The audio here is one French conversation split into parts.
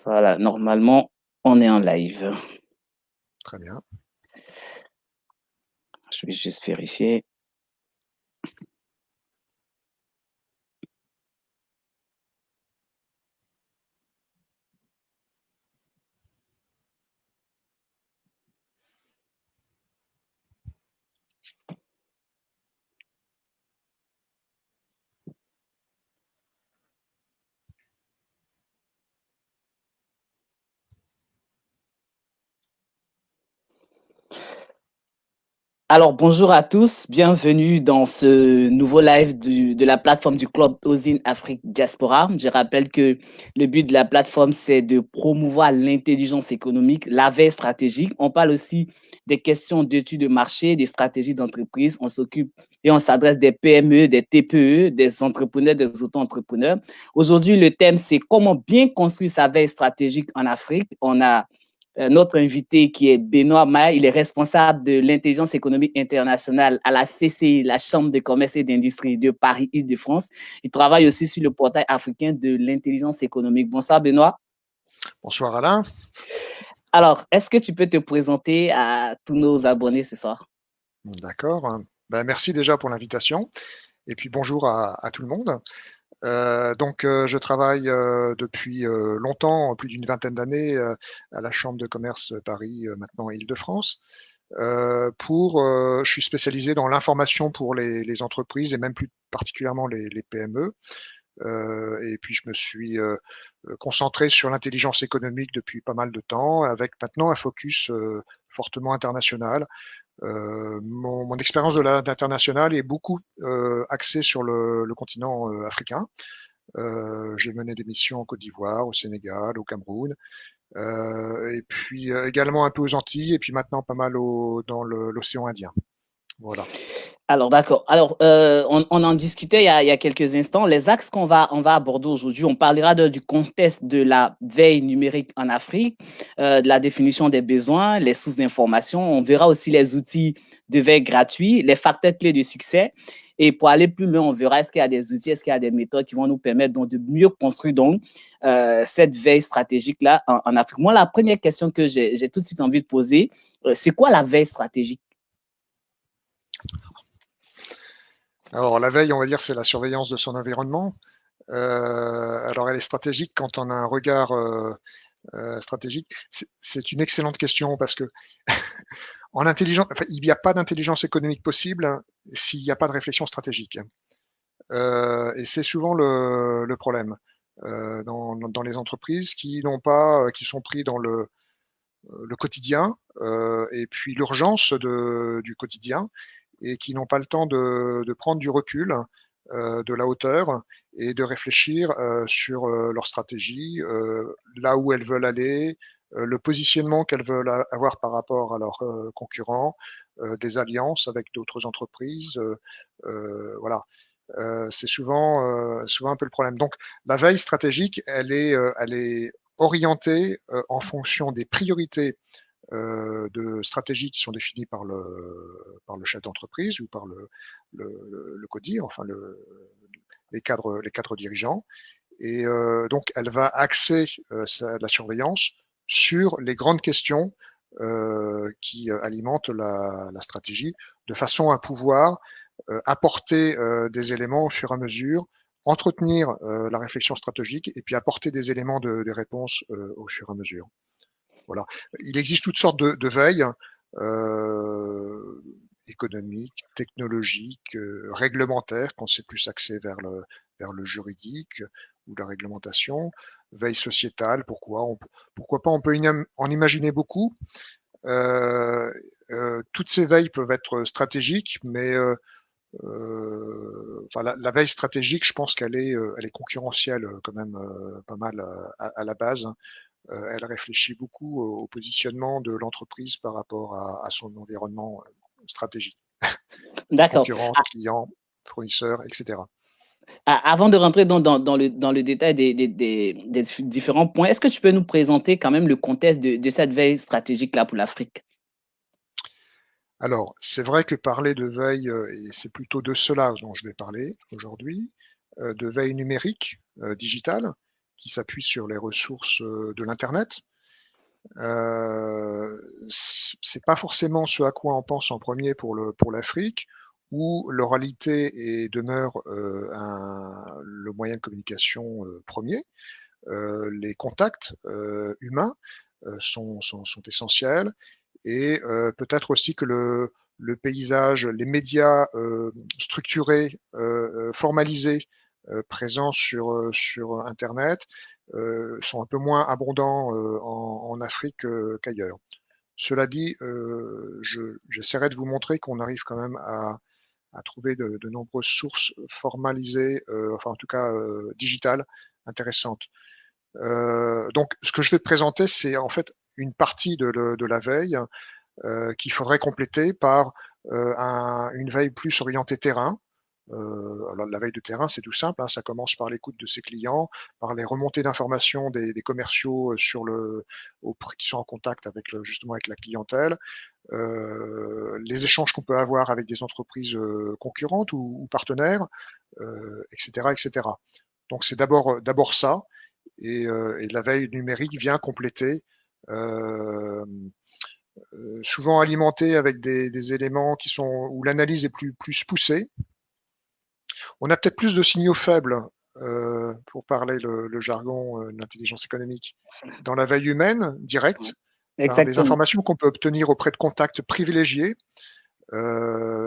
Voilà, normalement, on est en live. Très bien. Je vais juste vérifier. Alors, bonjour à tous, bienvenue dans ce nouveau live de la plateforme du Club Ozine Afrique Diaspora. Je rappelle que le but de la plateforme, c'est de promouvoir l'intelligence économique, la veille stratégique. On parle aussi des questions d'études de marché, des stratégies d'entreprise. On s'occupe et on s'adresse des PME, des TPE, des entrepreneurs, des auto-entrepreneurs. Aujourd'hui, le thème, c'est comment bien construire sa veille stratégique en Afrique. On a notre invité qui est Benoît Maille. Il est responsable de l'intelligence économique internationale à la CCI, la Chambre de commerce et d'industrie de Paris-Île-de-France. Il travaille aussi sur le portail africain de l'intelligence économique. Bonsoir Benoît. Bonsoir Alain. Alors, est-ce que tu peux te présenter à tous nos abonnés ce soir? D'accord. Merci déjà pour l'invitation. Et puis bonjour à tout le monde. Je travaille depuis longtemps, plus d'une vingtaine d'années, à la Chambre de commerce Paris, maintenant Île-de-France. Je suis spécialisé dans l'information pour les entreprises et même plus particulièrement les PME. Et puis je me suis concentré sur l'intelligence économique depuis pas mal de temps, avec maintenant un focus fortement international. Mon expérience de l'international est beaucoup axée sur le continent africain. J'ai mené des missions en Côte d'Ivoire, au Sénégal, au Cameroun, et puis également un peu aux Antilles, et puis maintenant pas mal dans l'océan Indien. Voilà. Alors, d'accord. Alors, on en discutait il y a quelques instants. Les axes on va aborder aujourd'hui, on parlera du contexte de la veille numérique en Afrique, de la définition des besoins, les sources d'information. On verra aussi les outils de veille gratuits, les facteurs clés de succès. Et pour aller plus loin, on verra est-ce qu'il y a des outils, est-ce qu'il y a des méthodes qui vont nous permettre donc, de mieux construire donc, cette veille stratégique-là en Afrique. Moi, la première question que j'ai tout de suite envie de poser, c'est quoi la veille stratégique? Alors la veille, on va dire, c'est la surveillance de son environnement. Alors elle est stratégique quand on a un regard stratégique. C'est une excellente question parce que il n'y a pas d'intelligence économique possible s'il n'y a pas de réflexion stratégique. Et c'est souvent le problème dans les entreprises qui n'ont pas, qui sont pris dans le quotidien et puis l'urgence du quotidien et qui n'ont pas le temps de prendre du recul, de la hauteur et de réfléchir sur leur stratégie, là où elles veulent aller, le positionnement qu'elles veulent avoir par rapport à leurs concurrents, des alliances avec d'autres entreprises. Voilà. C'est souvent un peu le problème. Donc, la veille stratégique, elle est orientée en fonction des priorités de stratégie qui sont définies par le chef d'entreprise ou par le CODIR, enfin les cadres dirigeants. Et donc, elle va axer la surveillance sur les grandes questions qui alimentent la stratégie, de façon à pouvoir apporter des éléments au fur et à mesure, entretenir la réflexion stratégique et puis apporter des éléments de réponse au fur et à mesure. Voilà. Il existe toutes sortes de veilles économiques, technologiques, réglementaires, quand c'est plus axé vers le juridique ou la réglementation, veille sociétale, pourquoi pas, on peut en imaginer beaucoup. Toutes ces veilles peuvent être stratégiques, mais enfin, la veille stratégique, je pense elle est concurrentielle quand même pas mal à la base. Elle réfléchit beaucoup au positionnement de l'entreprise par rapport à son environnement stratégique, D'accord. concurrence, clients, fournisseurs, etc. Avant de rentrer dans le détail des différents points, est-ce que tu peux nous présenter quand même le contexte de cette veille stratégique-là pour l'Afrique? Alors, c'est vrai que parler de veille, et c'est plutôt de cela dont je vais parler aujourd'hui, de veille numérique, digitale, qui s'appuie sur les ressources de l'Internet. C'est pas forcément ce à quoi on pense en premier pour l'Afrique, où l'oralité demeure le moyen de communication premier. Les contacts humains sont essentiels, et peut-être aussi que le paysage, les médias structurés, formalisés, présents sur Internet sont un peu moins abondants en Afrique qu'ailleurs. Cela dit, j'essaierai de vous montrer qu'on arrive quand même à trouver de nombreuses sources formalisées, enfin en tout cas digitales, intéressantes. Donc, ce que je vais te présenter, c'est en fait une partie de la veille qu'il faudrait compléter par une veille plus orientée terrain. Alors la veille de terrain, c'est tout simple, hein, ça commence par l'écoute de ses clients, par les remontées d'informations des commerciaux qui sont en contact justement avec la clientèle, les échanges qu'on peut avoir avec des entreprises concurrentes ou partenaires, etc., etc. Donc c'est d'abord ça, et la veille numérique vient compléter, euh, souvent alimentée avec des éléments où l'analyse est plus poussée. On a peut-être plus de signaux faibles, pour parler le jargon de l'intelligence économique, dans la veille humaine directe, par des Exactement. informations qu'on peut obtenir auprès de contacts privilégiés,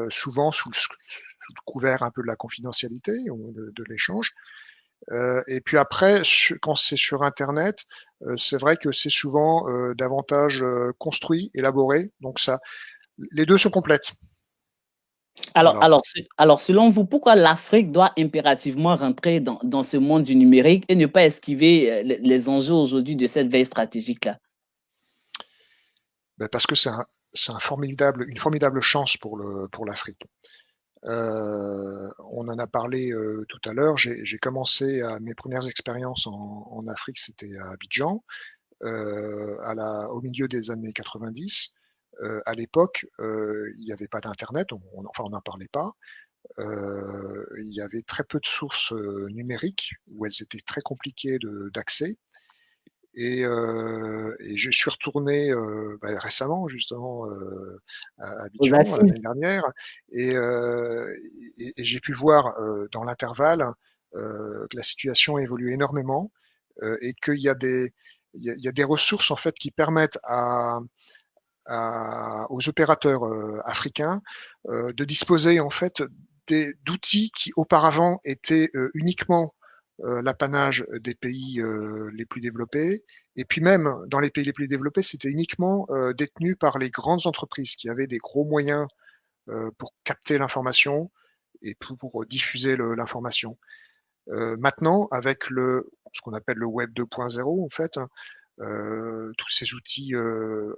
souvent sous le couvert un peu de la confidentialité ou de l'échange. Et puis après, quand c'est sur Internet, c'est vrai que c'est souvent davantage construit, élaboré. Donc les deux sont complètes. Alors, Voilà. alors, alors, selon vous, pourquoi l'Afrique doit impérativement rentrer dans ce monde du numérique et ne pas esquiver les enjeux aujourd'hui de cette veille stratégique-là? Ben parce que c'est une formidable chance pour l'Afrique. On en a parlé tout à l'heure. J'ai commencé mes premières expériences en Afrique, c'était à Abidjan, au milieu des années 90. À l'époque, il n'y avait pas d'internet, enfin on n'en parlait pas. Il y avait très peu de sources numériques, où elles étaient très compliquées d'accès. Et je suis retourné récemment justement à Aux Abidjan assises. l'année dernière, et, j'ai pu voir dans l'intervalle que la situation évolue énormément, et qu'il y a il y a des ressources en fait qui permettent aux opérateurs africains de disposer en fait d'outils qui auparavant étaient uniquement l'apanage des pays les plus développés, et puis même dans les pays les plus développés, c'était uniquement détenu par les grandes entreprises qui avaient des gros moyens pour capter l'information et pour diffuser l'information. Maintenant, avec ce qu'on appelle le Web 2.0, en fait, tous ces outils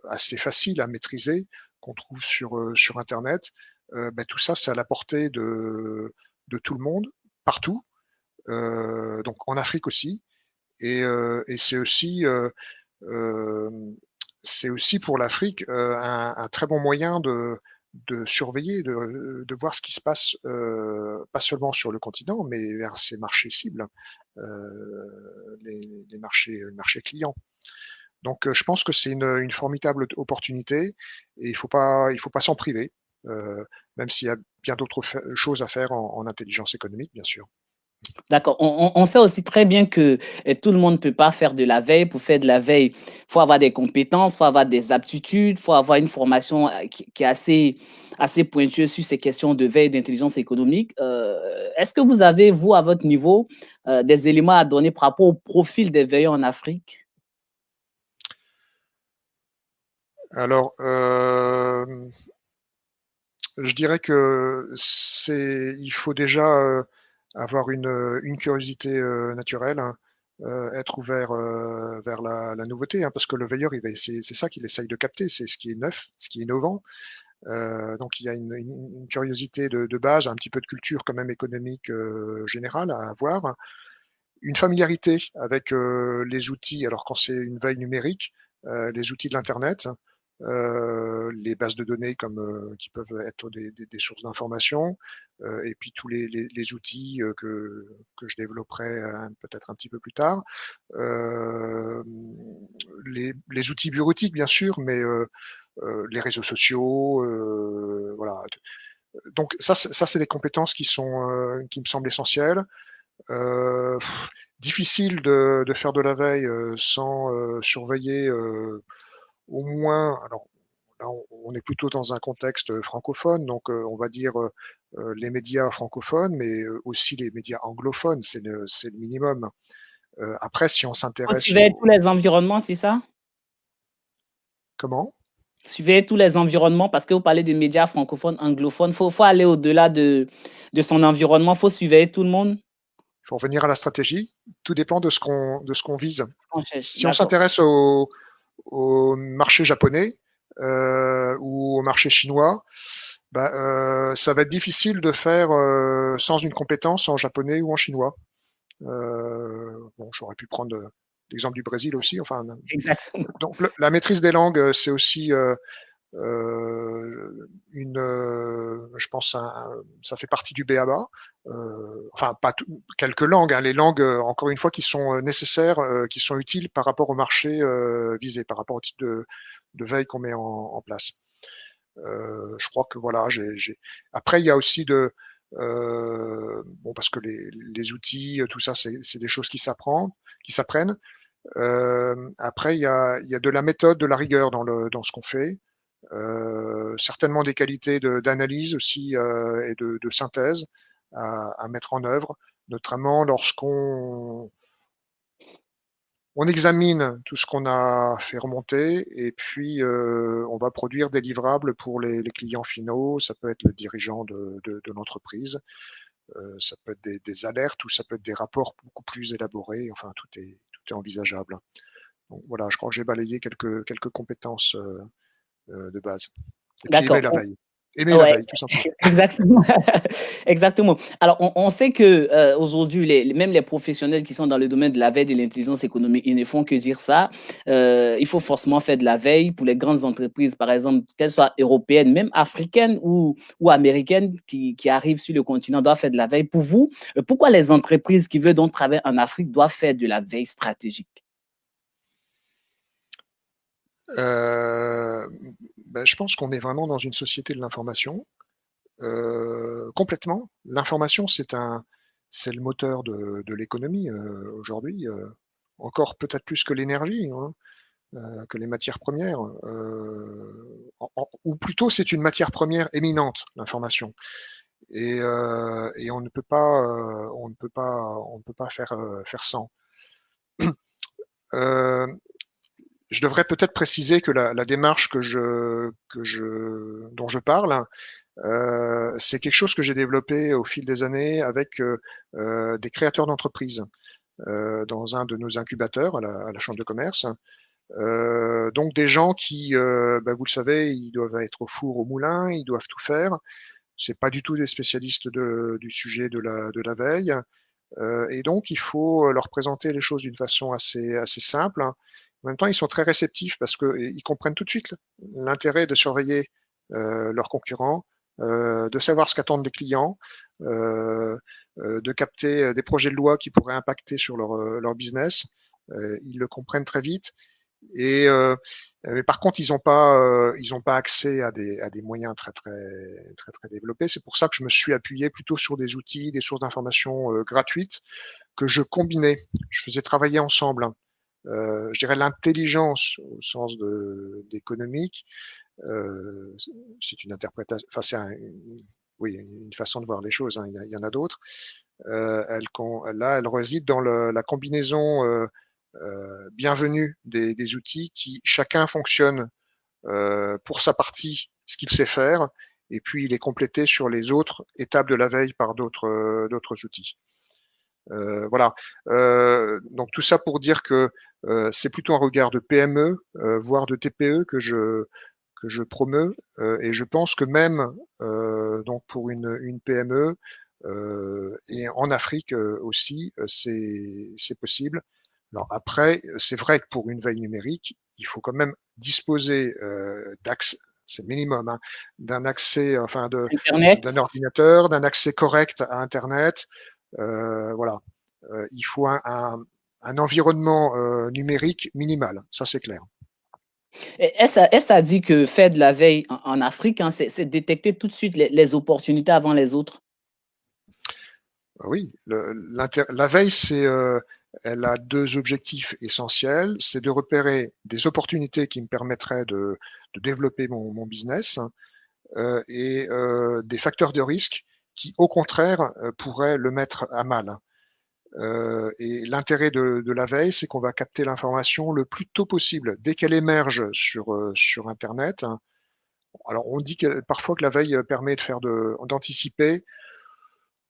assez faciles à maîtriser qu'on trouve sur Internet, tout ça, c'est à la portée de tout le monde, partout, donc en Afrique aussi. Et euh, c'est aussi pour l'Afrique un très bon moyen de surveiller, de voir ce qui se passe, pas seulement sur le continent, mais vers ses marchés cibles, les marchés clients. Donc, je pense que c'est une formidable opportunité, et il faut pas s'en priver, même s'il y a bien d'autres choses à faire en intelligence économique, bien sûr. D'accord. On sait aussi très bien que tout le monde ne peut pas faire de la veille. Pour faire de la veille, il faut avoir des compétences, il faut avoir des aptitudes, il faut avoir une formation qui est assez pointueuse sur ces questions de veille d'intelligence économique. Est-ce que vous avez, vous, à votre niveau, des éléments à donner par rapport au profil des veilleurs en Afrique? Alors, je dirais que il faut déjà avoir une curiosité naturelle, hein, être ouvert vers la nouveauté, hein, parce que le veilleur, c'est ça qu'il essaye de capter, c'est ce qui est neuf, ce qui est innovant. Donc il y a une curiosité de base, un petit peu de culture quand même économique générale à avoir, une familiarité avec les outils. Alors quand c'est une veille numérique, les outils de l'internet, les bases de données qui peuvent être des sources d'information, et puis tous les outils que je développerai peut-être un petit peu plus tard. Les outils bureautiques, bien sûr, mais les réseaux sociaux, voilà. Donc ça, c'est des compétences qui me semblent essentielles. Euh, Difficile de faire de la veille sans surveiller au moins. Alors là, on est plutôt dans un contexte francophone, donc on va dire les médias francophones, mais aussi les médias anglophones, c'est le minimum. Après, si on Faut s'intéresse suivre au tous les environnements, c'est ça? comment? Suivez tous les environnements parce que vous parlez des médias francophones, anglophones. Faut aller au-delà de son environnement. Faut suivre tout le monde. Il faut revenir à la stratégie. Tout dépend de ce qu'on vise. On cherche. Si on D'accord. s'intéresse au marché japonais ou au marché chinois, bah, ça va être difficile de faire sans une compétence en japonais ou en chinois. Bon, j'aurais pu prendre l'exemple du Brésil aussi. Enfin, Exactement. donc la maîtrise des langues, c'est aussi je pense, ça fait partie du BABA. Enfin, pas quelques langues, hein, les langues, encore une fois, qui sont nécessaires, qui sont utiles par rapport au marché visé, par rapport au type de veille qu'on met en place. Je crois que voilà, Après, il y a aussi bon, parce que les outils, tout ça, c'est des choses qui s'apprennent. Après, il y a de la méthode, de la rigueur dans ce qu'on fait. Certainement des qualités d'analyse aussi et de synthèse à mettre en œuvre, notamment lorsqu'on examine tout ce qu'on a fait remonter et puis on va produire des livrables pour les clients finaux. Ça peut être le dirigeant de l'entreprise, ça peut être des alertes ou ça peut être des rapports beaucoup plus élaborés. Enfin, tout est envisageable. Donc voilà, je crois que j'ai balayé quelques compétences de base. Et puis aimer D'accord. la veille. Aimer la Ouais, veille, tout simplement. exactement. Exactement. Alors, on sait que aujourd'hui, même les professionnels qui sont dans le domaine de la veille de l'intelligence économique, ils ne font que dire ça. Il faut forcément faire de la veille pour les grandes entreprises, par exemple, qu'elles soient européennes, même africaines ou américaines qui arrivent sur le continent, doivent faire de la veille. Pour vous, pourquoi les entreprises qui veulent donc travailler en Afrique doivent faire de la veille stratégique? Euh, je pense qu'on est vraiment dans une société de l'information. Complètement. L'information, c'est le moteur de l'économie aujourd'hui. Encore peut-être plus que l'énergie, hein, que les matières premières. Ou plutôt, c'est une matière première éminente, l'information. Et on ne peut pas faire sans. Euh, je devrais peut-être préciser que la démarche dont je parle, c'est quelque chose que j'ai développé au fil des années avec des créateurs d'entreprises dans un de nos incubateurs à la Chambre de commerce. Donc des gens qui, vous le savez, ils doivent être au four, au moulin, ils doivent tout faire. C'est pas du tout des spécialistes du sujet de la veille. Et donc, il faut leur présenter les choses d'une façon assez simple. En même temps, ils sont très réceptifs parce qu'ils comprennent tout de suite l'intérêt de surveiller leurs concurrents, de savoir ce qu'attendent les clients, euh, de capter des projets de loi qui pourraient impacter sur leur business. Ils le comprennent très vite. Mais par contre, ils ont pas accès à des moyens très très très très développés. C'est pour ça que je me suis appuyé plutôt sur des outils, des sources d'information gratuites que je combinais. Je faisais travailler ensemble, hein. Je dirais l'intelligence au sens d'économique. Euh, c'est une interprétation. Enfin, oui, une façon de voir les choses, hein. Il y en a d'autres. Elle réside dans la combinaison bienvenue des outils qui chacun fonctionne pour sa partie, ce qu'il sait faire, et puis il est complété sur les autres étapes de la veille par d'autres outils. Voilà. Donc tout ça pour dire que c'est plutôt un regard de PME, voire de TPE que je promeus, et je pense que même donc pour une PME et en Afrique aussi, c'est possible. Alors après, c'est vrai que pour une veille numérique, il faut quand même disposer d'accès, c'est le minimum, hein, d'un accès, enfin Internet. d'un ordinateur, d'un accès correct à Internet. Voilà. Il faut un environnement numérique minimal, ça c'est clair. Est-ce à dire que faire de la veille en Afrique, hein, c'est détecter tout de suite les opportunités avant les autres? Oui, la veille, elle a deux objectifs essentiels. C'est de repérer des opportunités qui me permettraient de développer mon business et des facteurs de risque qui, au contraire, pourraient le mettre à mal. Et l'intérêt de la veille, c'est qu'on va capter l'information le plus tôt possible, dès qu'elle émerge sur Internet. Alors, on dit parfois que la veille permet d'anticiper.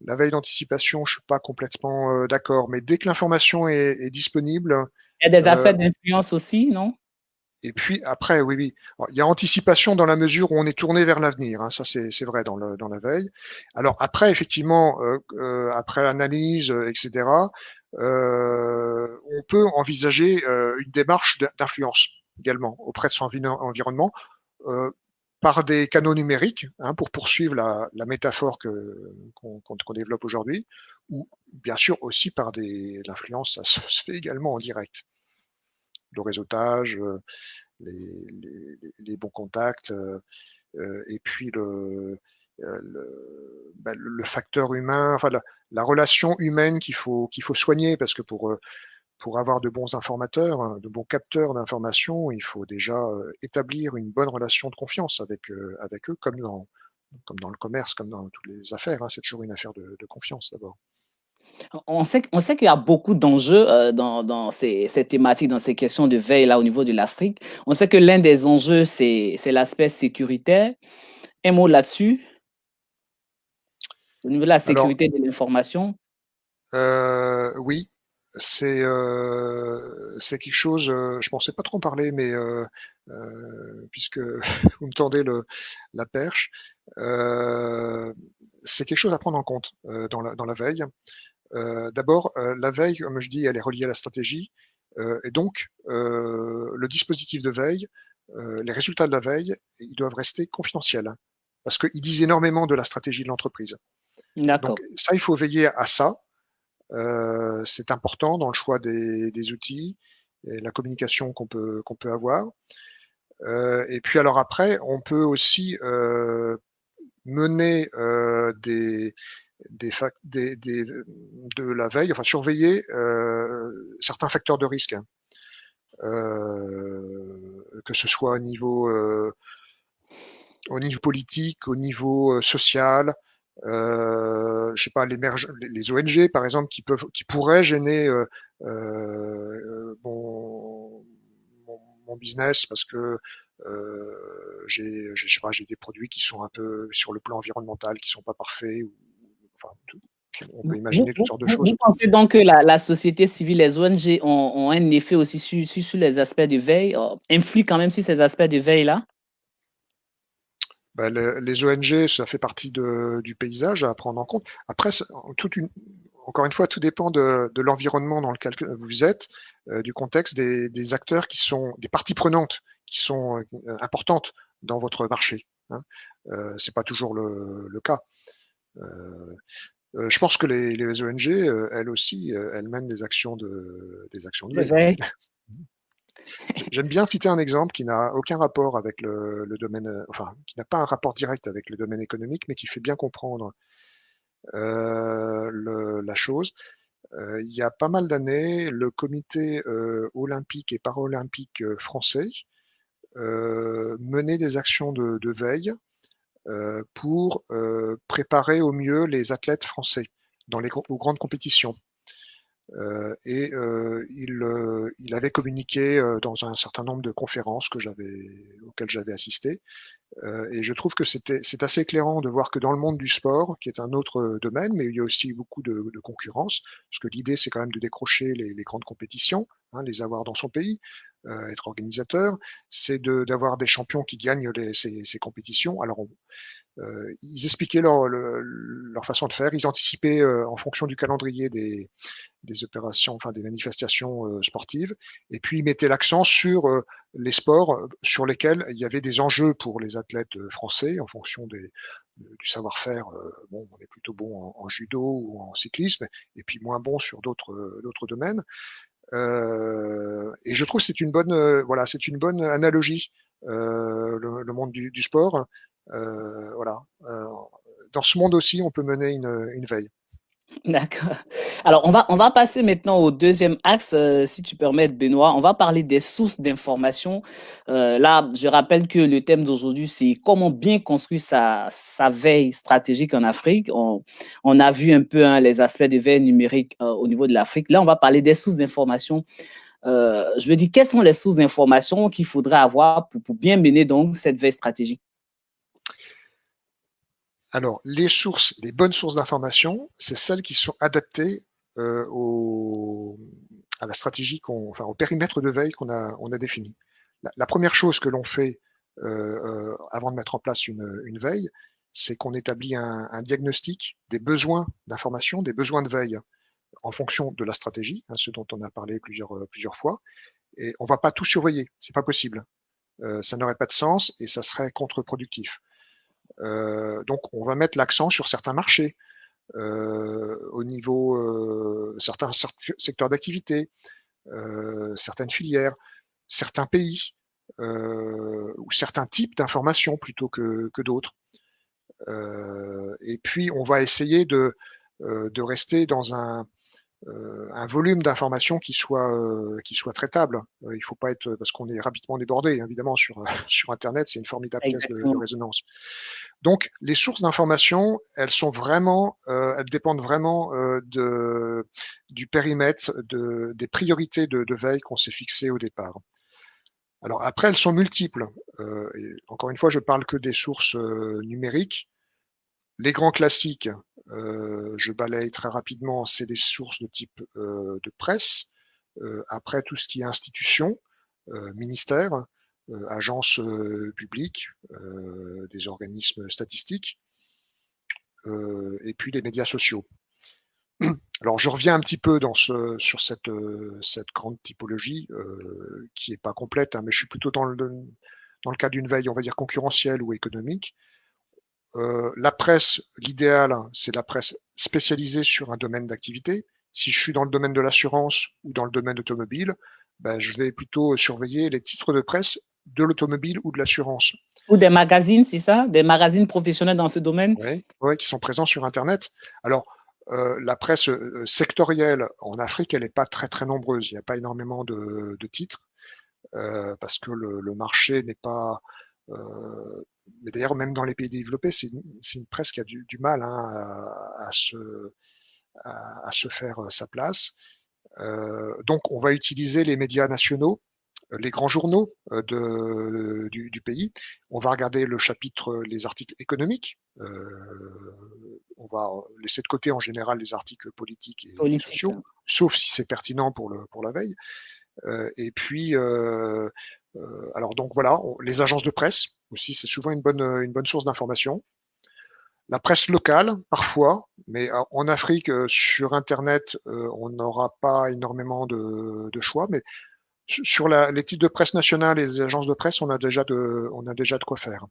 La veille d'anticipation, je suis pas complètement d'accord, mais dès que l'information est disponible, Il y a des euh, aspects d'influence aussi, non? et puis après, oui, oui. Alors, il y a anticipation dans la mesure où on est tourné vers l'avenir, hein, ça c'est vrai dans la veille. Alors après, effectivement, après l'analyse, etc., on peut envisager une démarche d'influence également auprès de son environnement. Euh, par des canaux numériques, hein, pour poursuivre la métaphore qu'on développe aujourd'hui, ou bien sûr aussi par l'influence, ça se fait également en direct. Le réseautage, les bons contacts, et puis le facteur humain, enfin la relation humaine qu'il faut soigner, parce que pour avoir de bons informateurs, hein, de bons capteurs d'informations, il faut déjà établir une bonne relation de confiance avec eux, comme dans le commerce, comme dans toutes les affaires. Hein, c'est toujours une affaire de confiance d'abord. On sait qu'il y a beaucoup d'enjeux dans ces thématiques, dans ces questions de veille là au niveau de l'Afrique. On sait que l'un des enjeux, c'est l'aspect sécuritaire. Un mot là-dessus, au niveau de la Alors, sécurité de l'information. oui, c'est quelque chose, je pensais pas trop en parler, mais puisque vous me tendez la perche, c'est quelque chose à prendre en compte dans la veille. D'abord, la veille, comme je dis, elle est reliée à la stratégie, et donc le dispositif de veille, les résultats de la veille, ils doivent rester confidentiels, hein, parce qu'ils disent énormément de la stratégie de l'entreprise. Donc D'accord. ça, il faut veiller à ça. C'est important dans le choix des outils et la communication qu'on peut avoir. Et puis alors après, on peut aussi mener de la veille, enfin surveiller certains facteurs de risque, hein. Que ce soit au niveau politique, au niveau social, je sais pas, les ONG par exemple qui pourraient gêner mon business parce que je sais pas, j'ai des produits qui sont un peu sur le plan environnemental qui sont pas parfaits, ou enfin on peut imaginer toutes sortes de Vous choses. pensez donc que la société civile, les ONG ont un effet aussi sur les aspects de veille, influent quand même sur ces aspects de veille-là? Ben, les ONG, ça fait partie du paysage à prendre en compte. Après, encore une fois, tout dépend de l'environnement dans lequel vous êtes, du contexte des acteurs qui sont des parties prenantes qui sont importantes dans votre marché. Hein. C'est pas toujours le cas. Euh, je pense que les ONG, elles aussi, elles mènent des actions de De veille. veille? J'aime bien citer un exemple qui n'a aucun rapport avec le domaine, enfin, qui n'a pas un rapport direct avec le domaine économique, mais qui fait bien comprendre la chose. Il y a pas mal d'années, le comité olympique et paralympique français menait des actions de veille pour préparer au mieux les athlètes français aux grandes compétitions. Il avait communiqué dans un certain nombre de conférences auxquelles j'avais assisté. Et je trouve que c'est assez éclairant de voir que dans le monde du sport, qui est un autre domaine, mais il y a aussi beaucoup de concurrence, parce que l'idée c'est quand même de décrocher les grandes compétitions, hein, les avoir dans son pays, être organisateur, c'est d'avoir des champions qui gagnent ces compétitions. Alors ils expliquaient leur façon de faire, ils anticipaient en fonction du calendrier des opérations, enfin des manifestations sportives, et puis ils mettaient l'accent sur les sports sur lesquels il y avait des enjeux pour les athlètes français en fonction du savoir-faire. Bon, on est plutôt bon en judo ou en cyclisme, et puis moins bon sur d'autres domaines. Et je trouve que c'est une bonne, voilà, c'est une bonne analogie, le monde du sport. Voilà. Dans ce monde aussi, on peut mener une veille. D'accord. Alors, on va passer maintenant au deuxième axe, si tu permets, Benoît. On va parler des sources d'information. Là, je rappelle que le thème d'aujourd'hui, c'est comment bien construire sa veille stratégique en Afrique. On a vu un peu hein, les aspects de veille numérique au niveau de l'Afrique. Là, on va parler des sources d'information. Je me dis, quelles sont les sources d'information qu'il faudrait avoir pour bien mener donc cette veille stratégique? Alors, les bonnes sources d'information, c'est celles qui sont adaptées au, à la stratégie, enfin au périmètre de veille on a défini. La première chose que l'on fait avant de mettre en place une veille, c'est qu'on établit un diagnostic des besoins d'information, des besoins de veille en fonction de la stratégie, hein, ce dont on a parlé plusieurs fois. Et on va pas tout surveiller, c'est pas possible. Ça n'aurait pas de sens et ça serait contre-productif. Donc, on va mettre l'accent sur certains marchés, au niveau certains secteurs d'activité, certaines filières, certains pays ou certains types d'informations plutôt que d'autres. Et puis, on va essayer de rester dans un volume d'informations qui soit traitable. Il faut pas être parce qu'on est rapidement débordé évidemment sur sur Internet, c'est une formidable caisse de Exactement. résonance. Donc les sources d'information, elles sont vraiment, elles dépendent vraiment du périmètre, des priorités de veille qu'on s'est fixées au départ. Alors après, elles sont multiples. Et encore une fois, je parle que des sources numériques. Les grands classiques, je balaye très rapidement, c'est des sources de type de presse. Après, tout ce qui est institutions, ministères, agences publiques, des organismes statistiques, et puis les médias sociaux. Alors, je reviens un petit peu sur cette grande typologie qui est pas complète, hein, mais je suis plutôt dans le cas d'une veille, on va dire concurrentielle ou économique. La presse, l'idéal, c'est la presse spécialisée sur un domaine d'activité. Si je suis dans le domaine de l'assurance ou dans le domaine automobile, ben, je vais plutôt surveiller les titres de presse de l'automobile ou de l'assurance. Ou des magazines, c'est ça? Des magazines professionnels dans ce domaine? Oui, ouais, qui sont présents sur Internet. Alors, la presse sectorielle en Afrique, elle n'est pas très nombreuse. Il n'y a pas énormément de titres parce que le marché n'est pas. Mais d'ailleurs, même dans les pays développés, c'est une presse qui a du mal hein, à se faire sa place. Donc, on va utiliser les médias nationaux, les grands journaux du pays. On va regarder le chapitre, les articles économiques. On va laisser de côté en général les articles politiques et Politique. sociaux, sauf si c'est pertinent pour la veille. Et puis, alors donc voilà, les agences de presse aussi, c'est souvent une bonne source d'information. La presse locale, parfois, mais en Afrique, sur Internet, on n'aura pas énormément de choix, mais sur les titres de presse nationale et les agences de presse, on a déjà de quoi faire.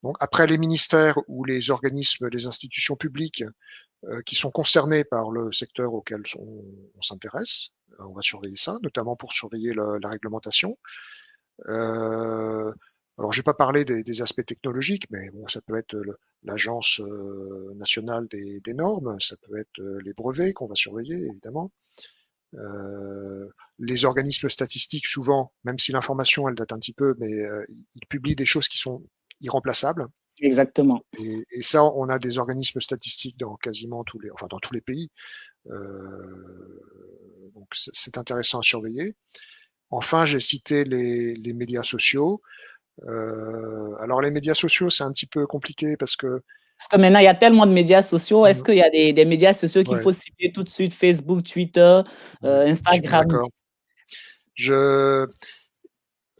Donc après les ministères ou les organismes, les institutions publiques qui sont concernés par le secteur auquel on s'intéresse, on va surveiller ça, notamment pour surveiller la réglementation. Alors, je vais pas parler des aspects technologiques, mais bon, ça peut être l'agence nationale des normes, ça peut être les brevets qu'on va surveiller, évidemment. Les organismes statistiques, souvent, même si l'information elle date un petit peu, mais ils publient des choses qui sont irremplaçables. Exactement. Et ça, on a des organismes statistiques dans quasiment enfin dans tous les pays. Donc c'est intéressant à surveiller. Enfin, j'ai cité les médias sociaux. Alors les médias sociaux, c'est un petit peu compliqué parce que Parce que maintenant, il y a tellement de médias sociaux. Est-ce qu'il y a des médias sociaux qu'il ouais, faut cibler tout de suite? Facebook, Twitter, ouais, je suis bien Instagram. d'accord. Je,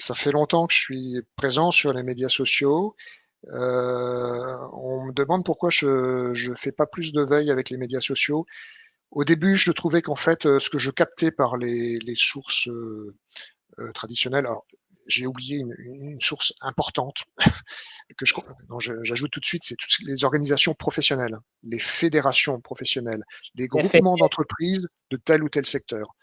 Ça fait longtemps que je suis présent sur les médias sociaux. On me demande pourquoi je fais pas plus de veille avec les médias sociaux. Au début, je trouvais qu'en fait, ce que je captais par les sources traditionnelles, alors j'ai oublié une source importante que j'ajoute tout de suite, c'est toutes les organisations professionnelles, les fédérations professionnelles, les Les faits. groupements d'entreprises de tel ou tel secteur.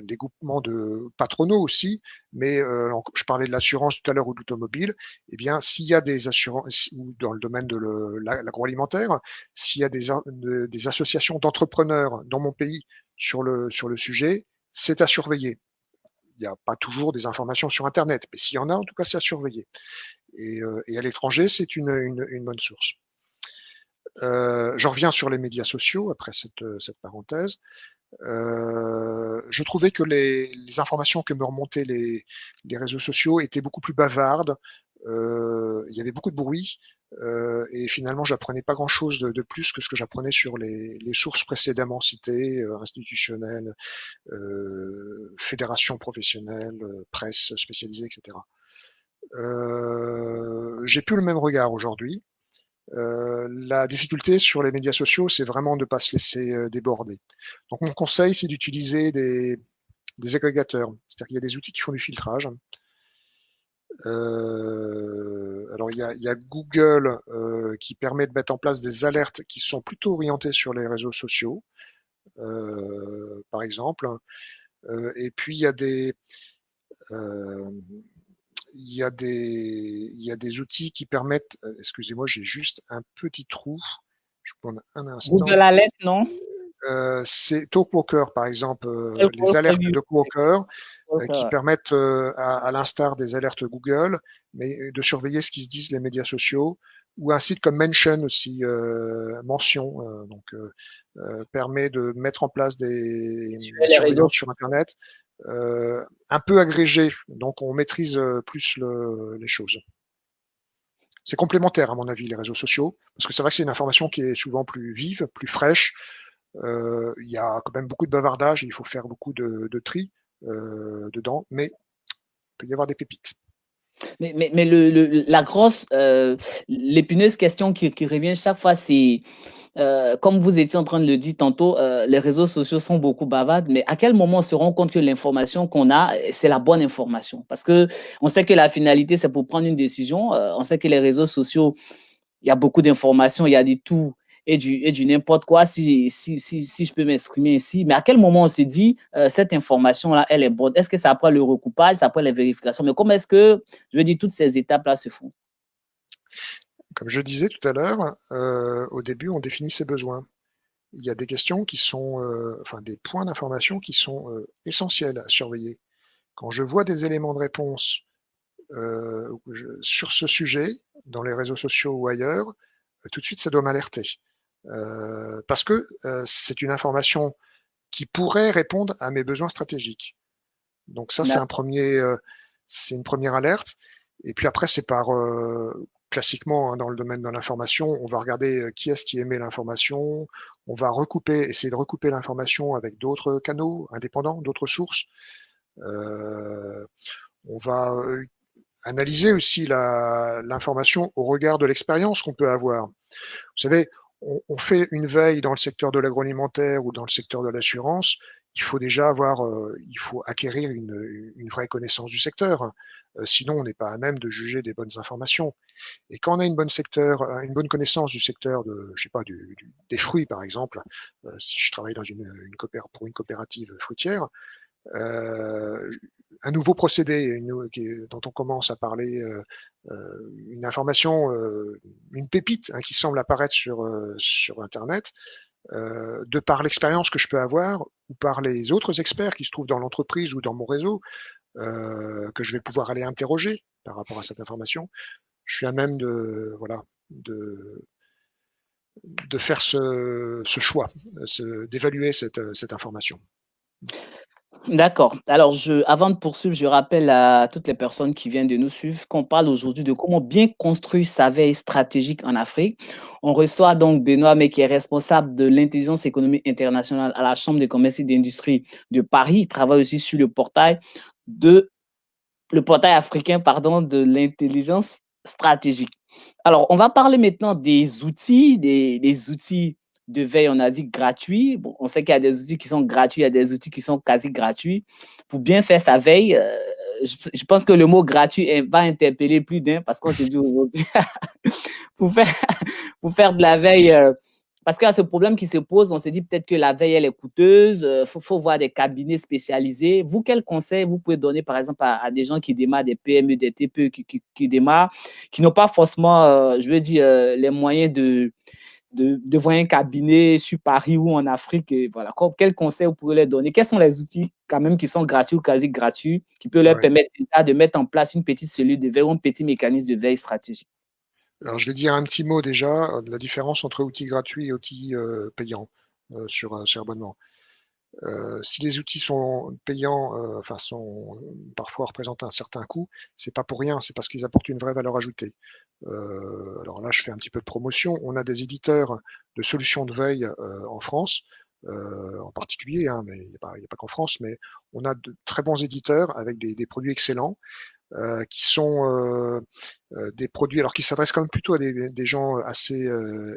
Les groupements de patronaux aussi, mais je parlais de l'assurance tout à l'heure ou de l'automobile, eh bien, s'il y a des assurances ou dans le domaine de l'agroalimentaire, s'il y a des associations d'entrepreneurs dans mon pays sur le sujet, c'est à surveiller. Il n'y a pas toujours des informations sur Internet, mais s'il y en a, en tout cas, c'est à surveiller. Et à l'étranger, c'est une bonne source. J'en reviens sur les médias sociaux après cette parenthèse. Je trouvais que les informations que me remontaient les réseaux sociaux étaient beaucoup plus bavardes. Il y avait beaucoup de bruit et finalement, j'apprenais pas grand-chose de plus que ce que j'apprenais sur les sources précédemment citées, institutionnelles, fédérations professionnelles, presse spécialisée, etc. J'ai plus le même regard aujourd'hui. La difficulté sur les médias sociaux, c'est vraiment de ne pas se laisser déborder. Donc mon conseil, c'est d'utiliser des agrégateurs. C'est-à-dire qu'il y a des outils qui font du filtrage. Alors il y a Google qui permet de mettre en place des alertes qui sont plutôt orientées sur les réseaux sociaux, par exemple. Et puis euh, il y a des outils qui permettent. Excusez-moi, j'ai juste un petit trou. Je prends un Google instant. Alert, non? C'est Talkwalker, par exemple, les alertes Oui, de Talkwalker qui Walker. permettent, à l'instar des alertes Google, mais de surveiller ce qui se disent les médias sociaux, ou un site comme Mention aussi, Mention, permet de mettre en place Sur des les réseaux. surveillances sur Internet, un peu agrégées, donc on maîtrise plus les choses. C'est complémentaire, à mon avis, les réseaux sociaux, parce que c'est vrai que c'est une information qui est souvent plus vive, plus fraîche, il y a quand même beaucoup de bavardage, il faut faire beaucoup de tri dedans, mais il peut y avoir des pépites. Mais la grosse, l'épineuse question qui revient chaque fois, c'est, comme vous étiez en train de le dire tantôt, les réseaux sociaux sont beaucoup bavards, mais à quel moment on se rend compte que l'information qu'on a, c'est la bonne information? Parce que on sait que la finalité, c'est pour prendre une décision. On sait que les réseaux sociaux, il y a beaucoup d'informations, il y a du tout et du n'importe quoi, si je peux m'exprimer ici. Mais à quel moment on se dit, cette information-là, elle est bonne? Est-ce que c'est après le recoupage, c'est après les vérifications? Mais comment est-ce que, je veux dire, toutes ces étapes-là se font? Comme je disais tout à l'heure, au début, on définit ses besoins. Il y a des questions qui sont, enfin des points d'information qui sont essentiels à surveiller. Quand je vois des éléments de réponse sur ce sujet, dans les réseaux sociaux ou ailleurs, tout de suite, ça doit m'alerter. Parce que c'est une information qui pourrait répondre à mes besoins stratégiques. Donc ça, c'est une première alerte. Et puis après, c'est par classiquement, hein, dans le domaine de l'information, on va regarder qui est-ce qui émet l'information, on va essayer de recouper l'information avec d'autres canaux indépendants, d'autres sources. Euh, on va analyser aussi l'information au regard de l'expérience qu'on peut avoir. Vous savez, on fait une veille dans le secteur de l'agroalimentaire ou dans le secteur de l'assurance, il faut déjà il faut acquérir une vraie connaissance du secteur. Sinon, on n'est pas à même de juger des bonnes informations. Et quand on a une bonne connaissance du secteur je sais pas, des fruits par exemple, si je travaille pour une coopérative fruitière, euh, un nouveau procédé dont on commence à parler, une information, une pépite hein, qui semble apparaître sur Internet, de par l'expérience que je peux avoir ou par les autres experts qui se trouvent dans l'entreprise ou dans mon réseau, que je vais pouvoir aller interroger par rapport à cette information, je suis à même voilà, de, de faire ce choix, d'évaluer cette information. D'accord. Alors, avant de poursuivre, je rappelle à toutes les personnes qui viennent de nous suivre qu'on parle aujourd'hui de comment bien construire sa veille stratégique en Afrique. On reçoit donc Benoît, mais qui est responsable de l'intelligence économique internationale à la Chambre de commerce et d'industrie de Paris. Il travaille aussi sur le portail africain, pardon, de l'intelligence stratégique. Alors, on va parler maintenant des outils de veille, on a dit gratuits. Bon, on sait qu'il y a des outils qui sont gratuits, il y a des outils qui sont quasi gratuits. Pour bien faire sa veille, je pense que le mot gratuit va interpeller plus d'un parce qu'on s'est dit aujourd'hui, pour faire, pour faire de la veille, parce qu'il y a ce problème qui se pose, on s'est dit peut-être que la veille, elle est coûteuse, faut voir des cabinets spécialisés. Vous, quel conseil vous pouvez donner, par exemple, à des gens qui démarrent, des PME, des TPE qui démarrent, qui n'ont pas forcément, je veux dire, les moyens de voir un cabinet sur Paris ou en Afrique, et voilà. Quel conseil vous pouvez leur donner? Quels sont les outils quand même qui sont gratuits ou quasi gratuits, qui peuvent leur Ouais. permettre déjà de mettre en place une petite cellule de veille ou un petit mécanisme de veille stratégique? Alors, je vais dire un petit mot déjà de la différence entre outils gratuits et outils payants sur abonnement. Si les outils sont payants, enfin sont parfois représentent un certain coût, c'est pas pour rien, c'est parce qu'ils apportent une vraie valeur ajoutée. Alors là, je fais un petit peu de promotion. On a des éditeurs de solutions de veille en France, en particulier, hein, mais il n'y a pas qu'en France, mais on a de très bons éditeurs avec des produits excellents qui sont des produits, alors qui s'adressent quand même plutôt à des gens assez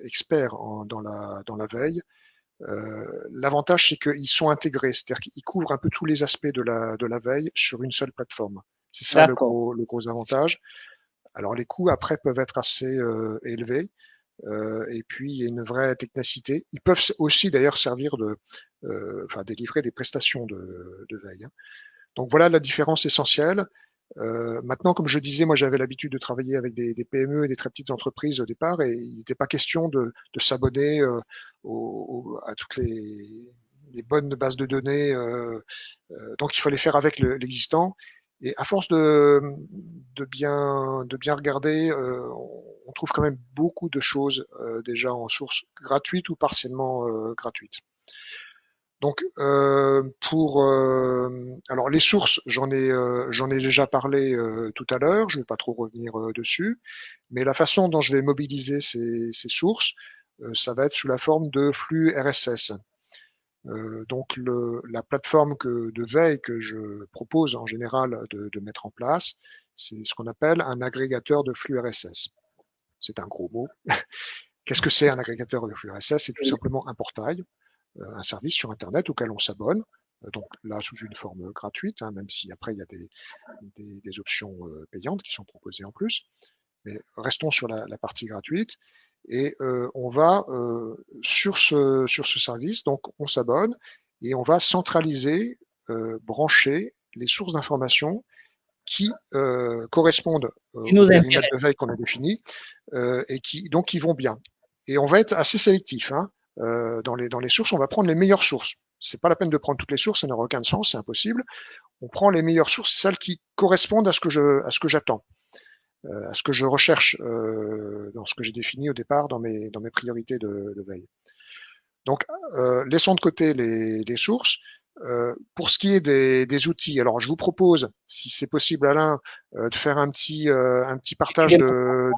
experts dans la veille. L'avantage, c'est qu'ils sont intégrés, c'est-à-dire qu'ils couvrent un peu tous les aspects de la veille sur une seule plateforme. C'est ça D'accord. le gros avantage. Alors les coûts après peuvent être assez élevés, et puis il y a une vraie technicité. Ils peuvent aussi d'ailleurs servir enfin délivrer des prestations de veille, hein. Donc voilà la différence essentielle. Maintenant, comme je disais, moi j'avais l'habitude de travailler avec des PME et des très petites entreprises au départ, et il n'était pas question de s'abonner à toutes les bonnes bases de données. Donc il fallait faire avec l'existant. Et à force de bien regarder, on trouve quand même beaucoup de choses déjà en source gratuite ou partiellement gratuite. Donc alors les sources, j'en ai déjà parlé tout à l'heure, je ne vais pas trop revenir dessus, mais la façon dont je vais mobiliser ces sources, ça va être sous la forme de flux RSS. Donc la plateforme de veille que je propose en général de mettre en place, c'est ce qu'on appelle un agrégateur de flux RSS. C'est un gros mot. Qu'est-ce que c'est un agrégateur de flux RSS? C'est tout simplement un portail, un service sur Internet auquel on s'abonne, donc là sous une forme gratuite, hein, même si après il y a des options payantes qui sont proposées en plus. Mais restons sur la partie gratuite. Et on va sur ce service, donc on s'abonne et on va centraliser, brancher les sources d'informations qui correspondent Qui au nous périmètre intéresse. de veille qu'on a défini et qui vont bien. Et on va être assez sélectif, hein. Dans les sources, on va prendre les meilleures sources. C'est pas la peine de prendre toutes les sources, ça n'aura aucun sens, c'est impossible. On prend les meilleures sources, celles qui correspondent à ce que j'attends, à ce que je recherche dans ce que j'ai défini au départ dans mes priorités de veille. Donc, laissons de côté les sources. Pour ce qui est des outils, alors je vous propose, si c'est possible, Alain, de faire un petit partage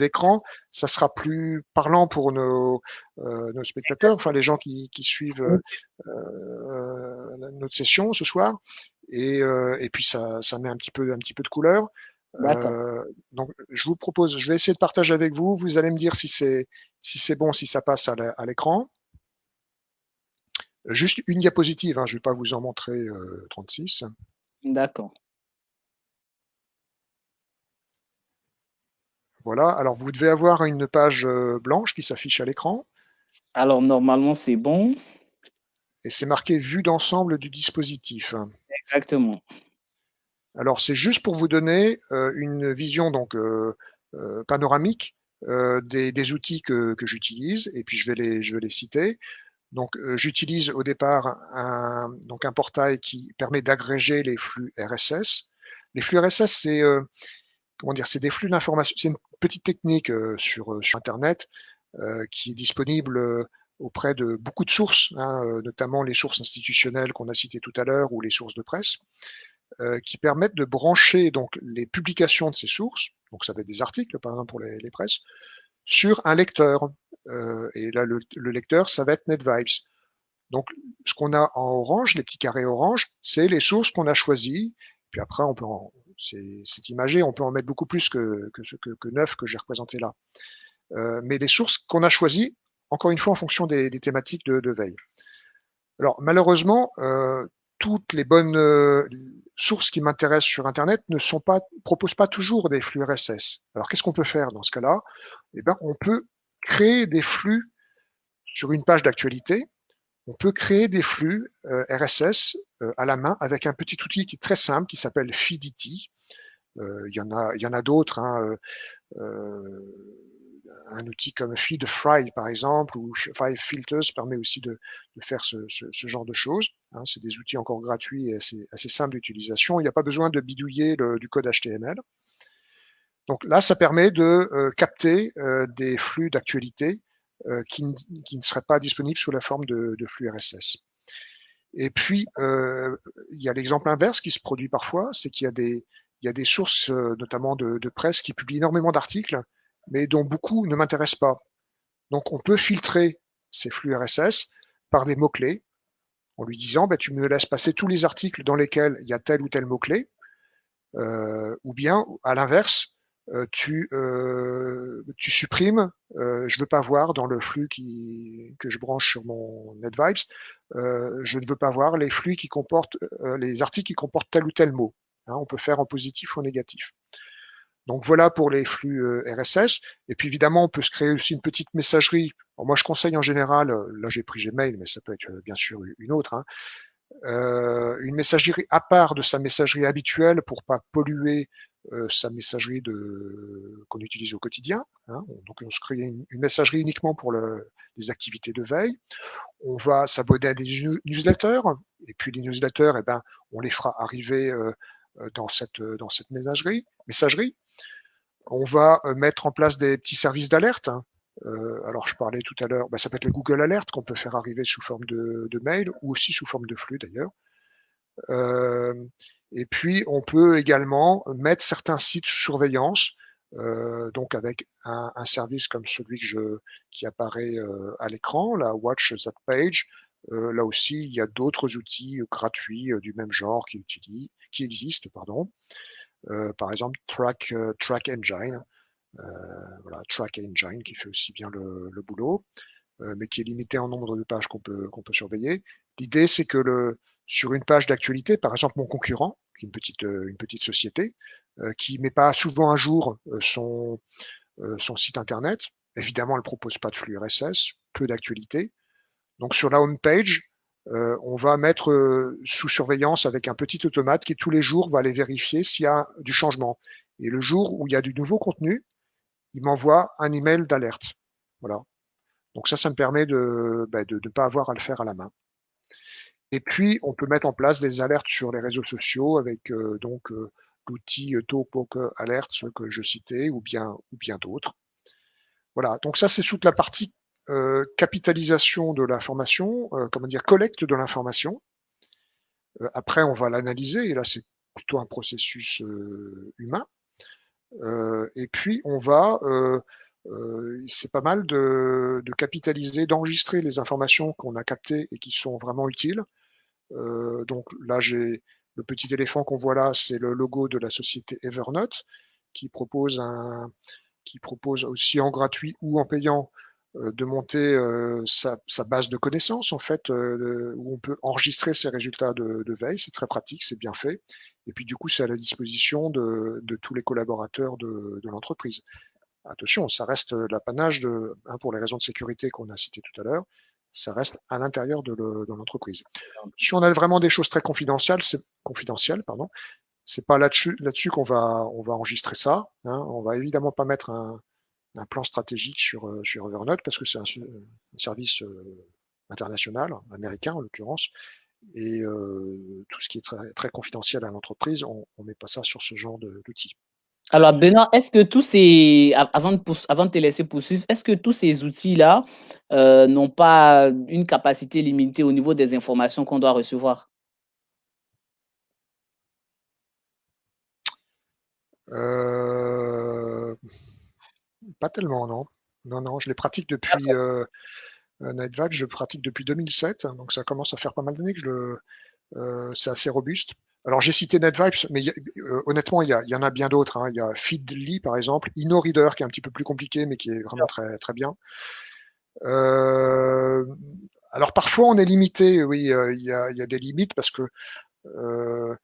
d'écran. Ça sera plus parlant pour nos spectateurs, enfin les gens qui suivent notre session ce soir. Et puis ça met un petit peu de couleur. D'accord. Donc je vous propose, je vais essayer de partager avec vous. Vous allez me dire si c'est bon, si ça passe à l'écran. Juste une diapositive, hein, je ne vais pas vous en montrer 36. D'accord. Voilà, alors vous devez avoir une page blanche qui s'affiche à l'écran Alors, normalement, c'est bon. et c'est marqué vue d'ensemble du dispositif. Exactement. Alors c'est juste pour vous donner une vision donc panoramique des outils que j'utilise et puis je vais les citer. Donc j'utilise au départ donc un portail qui permet d'agréger les flux RSS. Les flux RSS, c'est comment dire, c'est des flux d'informations. C'est une petite technique sur Internet qui est disponible auprès de beaucoup de sources, hein, notamment les sources institutionnelles qu'on a citées tout à l'heure ou les sources de presse, qui permettent de brancher donc les publications de ces sources, donc ça va être des articles par exemple pour les presses, sur un lecteur. Et là, le lecteur, ça va être NetVibes. Donc, ce qu'on a en orange, les petits carrés orange, c'est les sources qu'on a choisies. Puis après, c'est imagé, on peut en mettre beaucoup plus que 9 que j'ai représenté là. Mais les sources qu'on a choisies encore une fois en fonction des thématiques de veille. Alors malheureusement, toutes les bonnes sources qui m'intéressent sur Internet ne proposent pas toujours des flux RSS. Alors qu'est-ce qu'on peut faire dans ce cas-là? Eh ben, on peut créer des flux sur une page d'actualité. On peut créer des flux RSS à la main avec un petit outil qui est très simple qui s'appelle Feedity. Il y en a d'autres. Hein, un outil comme Feedfry par exemple ou Five Filters permet aussi de faire ce genre de choses. Hein, c'est des outils encore gratuits et assez simples d'utilisation. Il n'y a pas besoin de bidouiller du code HTML. Donc là, ça permet de capter des flux d'actualité qui ne seraient pas disponibles sous la forme de flux RSS. Et puis, il y a l'exemple inverse qui se produit parfois, c'est qu'il y a des sources, notamment de presse, qui publient énormément d'articles, mais dont beaucoup ne m'intéressent pas. Donc, on peut filtrer ces flux RSS par des mots-clés, en lui disant, bah, tu me laisses passer tous les articles dans lesquels il y a tel ou tel mot-clé, ou bien, à l'inverse, tu supprimes, je ne veux pas voir dans le flux que je branche sur mon NetVibes, je ne veux pas voir les flux qui comportent, les articles qui comportent tel ou tel mot. Hein, on peut faire en positif ou en négatif. Donc voilà pour les flux RSS. Et puis évidemment, on peut se créer aussi une petite messagerie. Alors moi, je conseille en général, là j'ai pris Gmail, mais ça peut être bien sûr une autre, hein, une messagerie à part de sa messagerie habituelle pour pas polluer sa messagerie qu'on utilise au quotidien. Hein. Donc on se crée une messagerie uniquement pour les activités de veille. On va s'abonner à des newsletters et puis les newsletters, eh ben, on les fera arriver dans cette messagerie. On va mettre en place des petits services d'alerte. Hein. Alors je parlais tout à l'heure, ça peut être le Google Alert qu'on peut faire arriver sous forme de mail ou aussi sous forme de flux d'ailleurs. Et puis on peut également mettre certains sites sous surveillance, donc avec un service comme celui qui apparaît à l'écran, la Watch That Page. Là aussi, il y a d'autres outils gratuits du même genre qui existent, pardon. Par exemple, Track Engine, voilà, Track Engine qui fait aussi bien le boulot, mais qui est limité en nombre de pages qu'on peut surveiller. L'idée, c'est que sur une page d'actualité, par exemple mon concurrent, qui est une petite société, qui met pas souvent à jour son site internet, évidemment, elle propose pas de flux RSS, peu d'actualité. Donc sur la home page, on va mettre sous surveillance avec un petit automate qui tous les jours va aller vérifier s'il y a du changement. Et le jour où il y a du nouveau contenu, il m'envoie un email d'alerte. Voilà. Donc ça me permet de ne pas avoir à le faire à la main. Et puis, on peut mettre en place des alertes sur les réseaux sociaux avec l'outil Talkpoker Alert, ce que je citais, ou bien d'autres. Voilà, donc ça, c'est toute la partie capitalisation de l'information, collecte de l'information. Après, on va l'analyser, et là, c'est plutôt un processus humain. Et puis, on va c'est pas mal de capitaliser, d'enregistrer les informations qu'on a captées et qui sont vraiment utiles. Donc là, j'ai le petit éléphant qu'on voit là, c'est le logo de la société Evernote qui propose aussi en gratuit ou en payant de monter sa base de connaissances en fait, où on peut enregistrer ses résultats de veille. C'est très pratique, c'est bien fait. Et puis du coup, c'est à la disposition de tous les collaborateurs de l'entreprise. Attention, ça reste l'apanage pour les raisons de sécurité qu'on a citées tout à l'heure, ça reste à l'intérieur de l'entreprise. Si on a vraiment des choses très confidentielles, c'est pas là-dessus qu'on va enregistrer ça. Hein. On va évidemment pas mettre un plan stratégique sur Evernote parce que c'est un service international, américain en l'occurrence, et tout ce qui est très, très confidentiel à l'entreprise, on met pas ça sur ce genre d'outils. Alors, Benoît, est-ce que avant de te laisser poursuivre, est-ce que tous ces outils-là n'ont pas une capacité limitée au niveau des informations qu'on doit recevoir? Pas tellement, non. Non, je les pratique depuis NightVibes, je pratique depuis 2007, donc ça commence à faire pas mal d'années que c'est assez robuste. Alors j'ai cité NetVibes, mais honnêtement, il y en a bien d'autres. Hein. Il y a Feedly, par exemple, InnoReader, qui est un petit peu plus compliqué, mais qui est vraiment très, très bien. Euh, alors parfois on est limité, oui, il y a des limites parce que euh,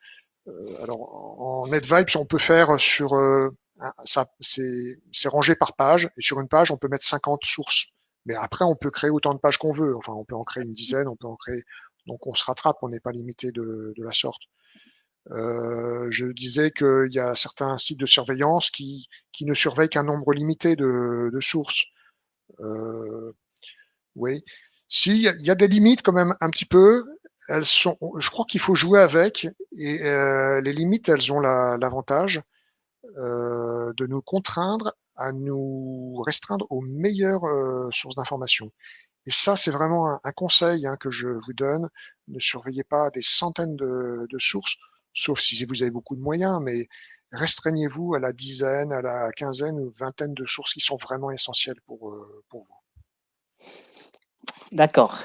alors en NetVibes on peut faire sur ça c'est rangé par page et sur une page on peut mettre 50 sources. Mais après on peut créer autant de pages qu'on veut. Enfin on peut en créer une dizaine, on peut en créer donc on se rattrape, on n'est pas limité de la sorte. Je disais qu'il y a certains sites de surveillance qui ne surveillent qu'un nombre limité de sources. Euh, oui. Si, il y a des limites quand même un petit peu. Elles sont, je crois qu'il faut jouer avec et les limites, elles ont l'avantage de nous contraindre à nous restreindre aux meilleures sources d'informations. Et ça, c'est vraiment un conseil hein, que je vous donne. Ne surveillez pas des centaines de sources, sauf si vous avez beaucoup de moyens, mais restreignez-vous à la dizaine, à la quinzaine ou vingtaine de sources qui sont vraiment essentielles pour vous. D'accord.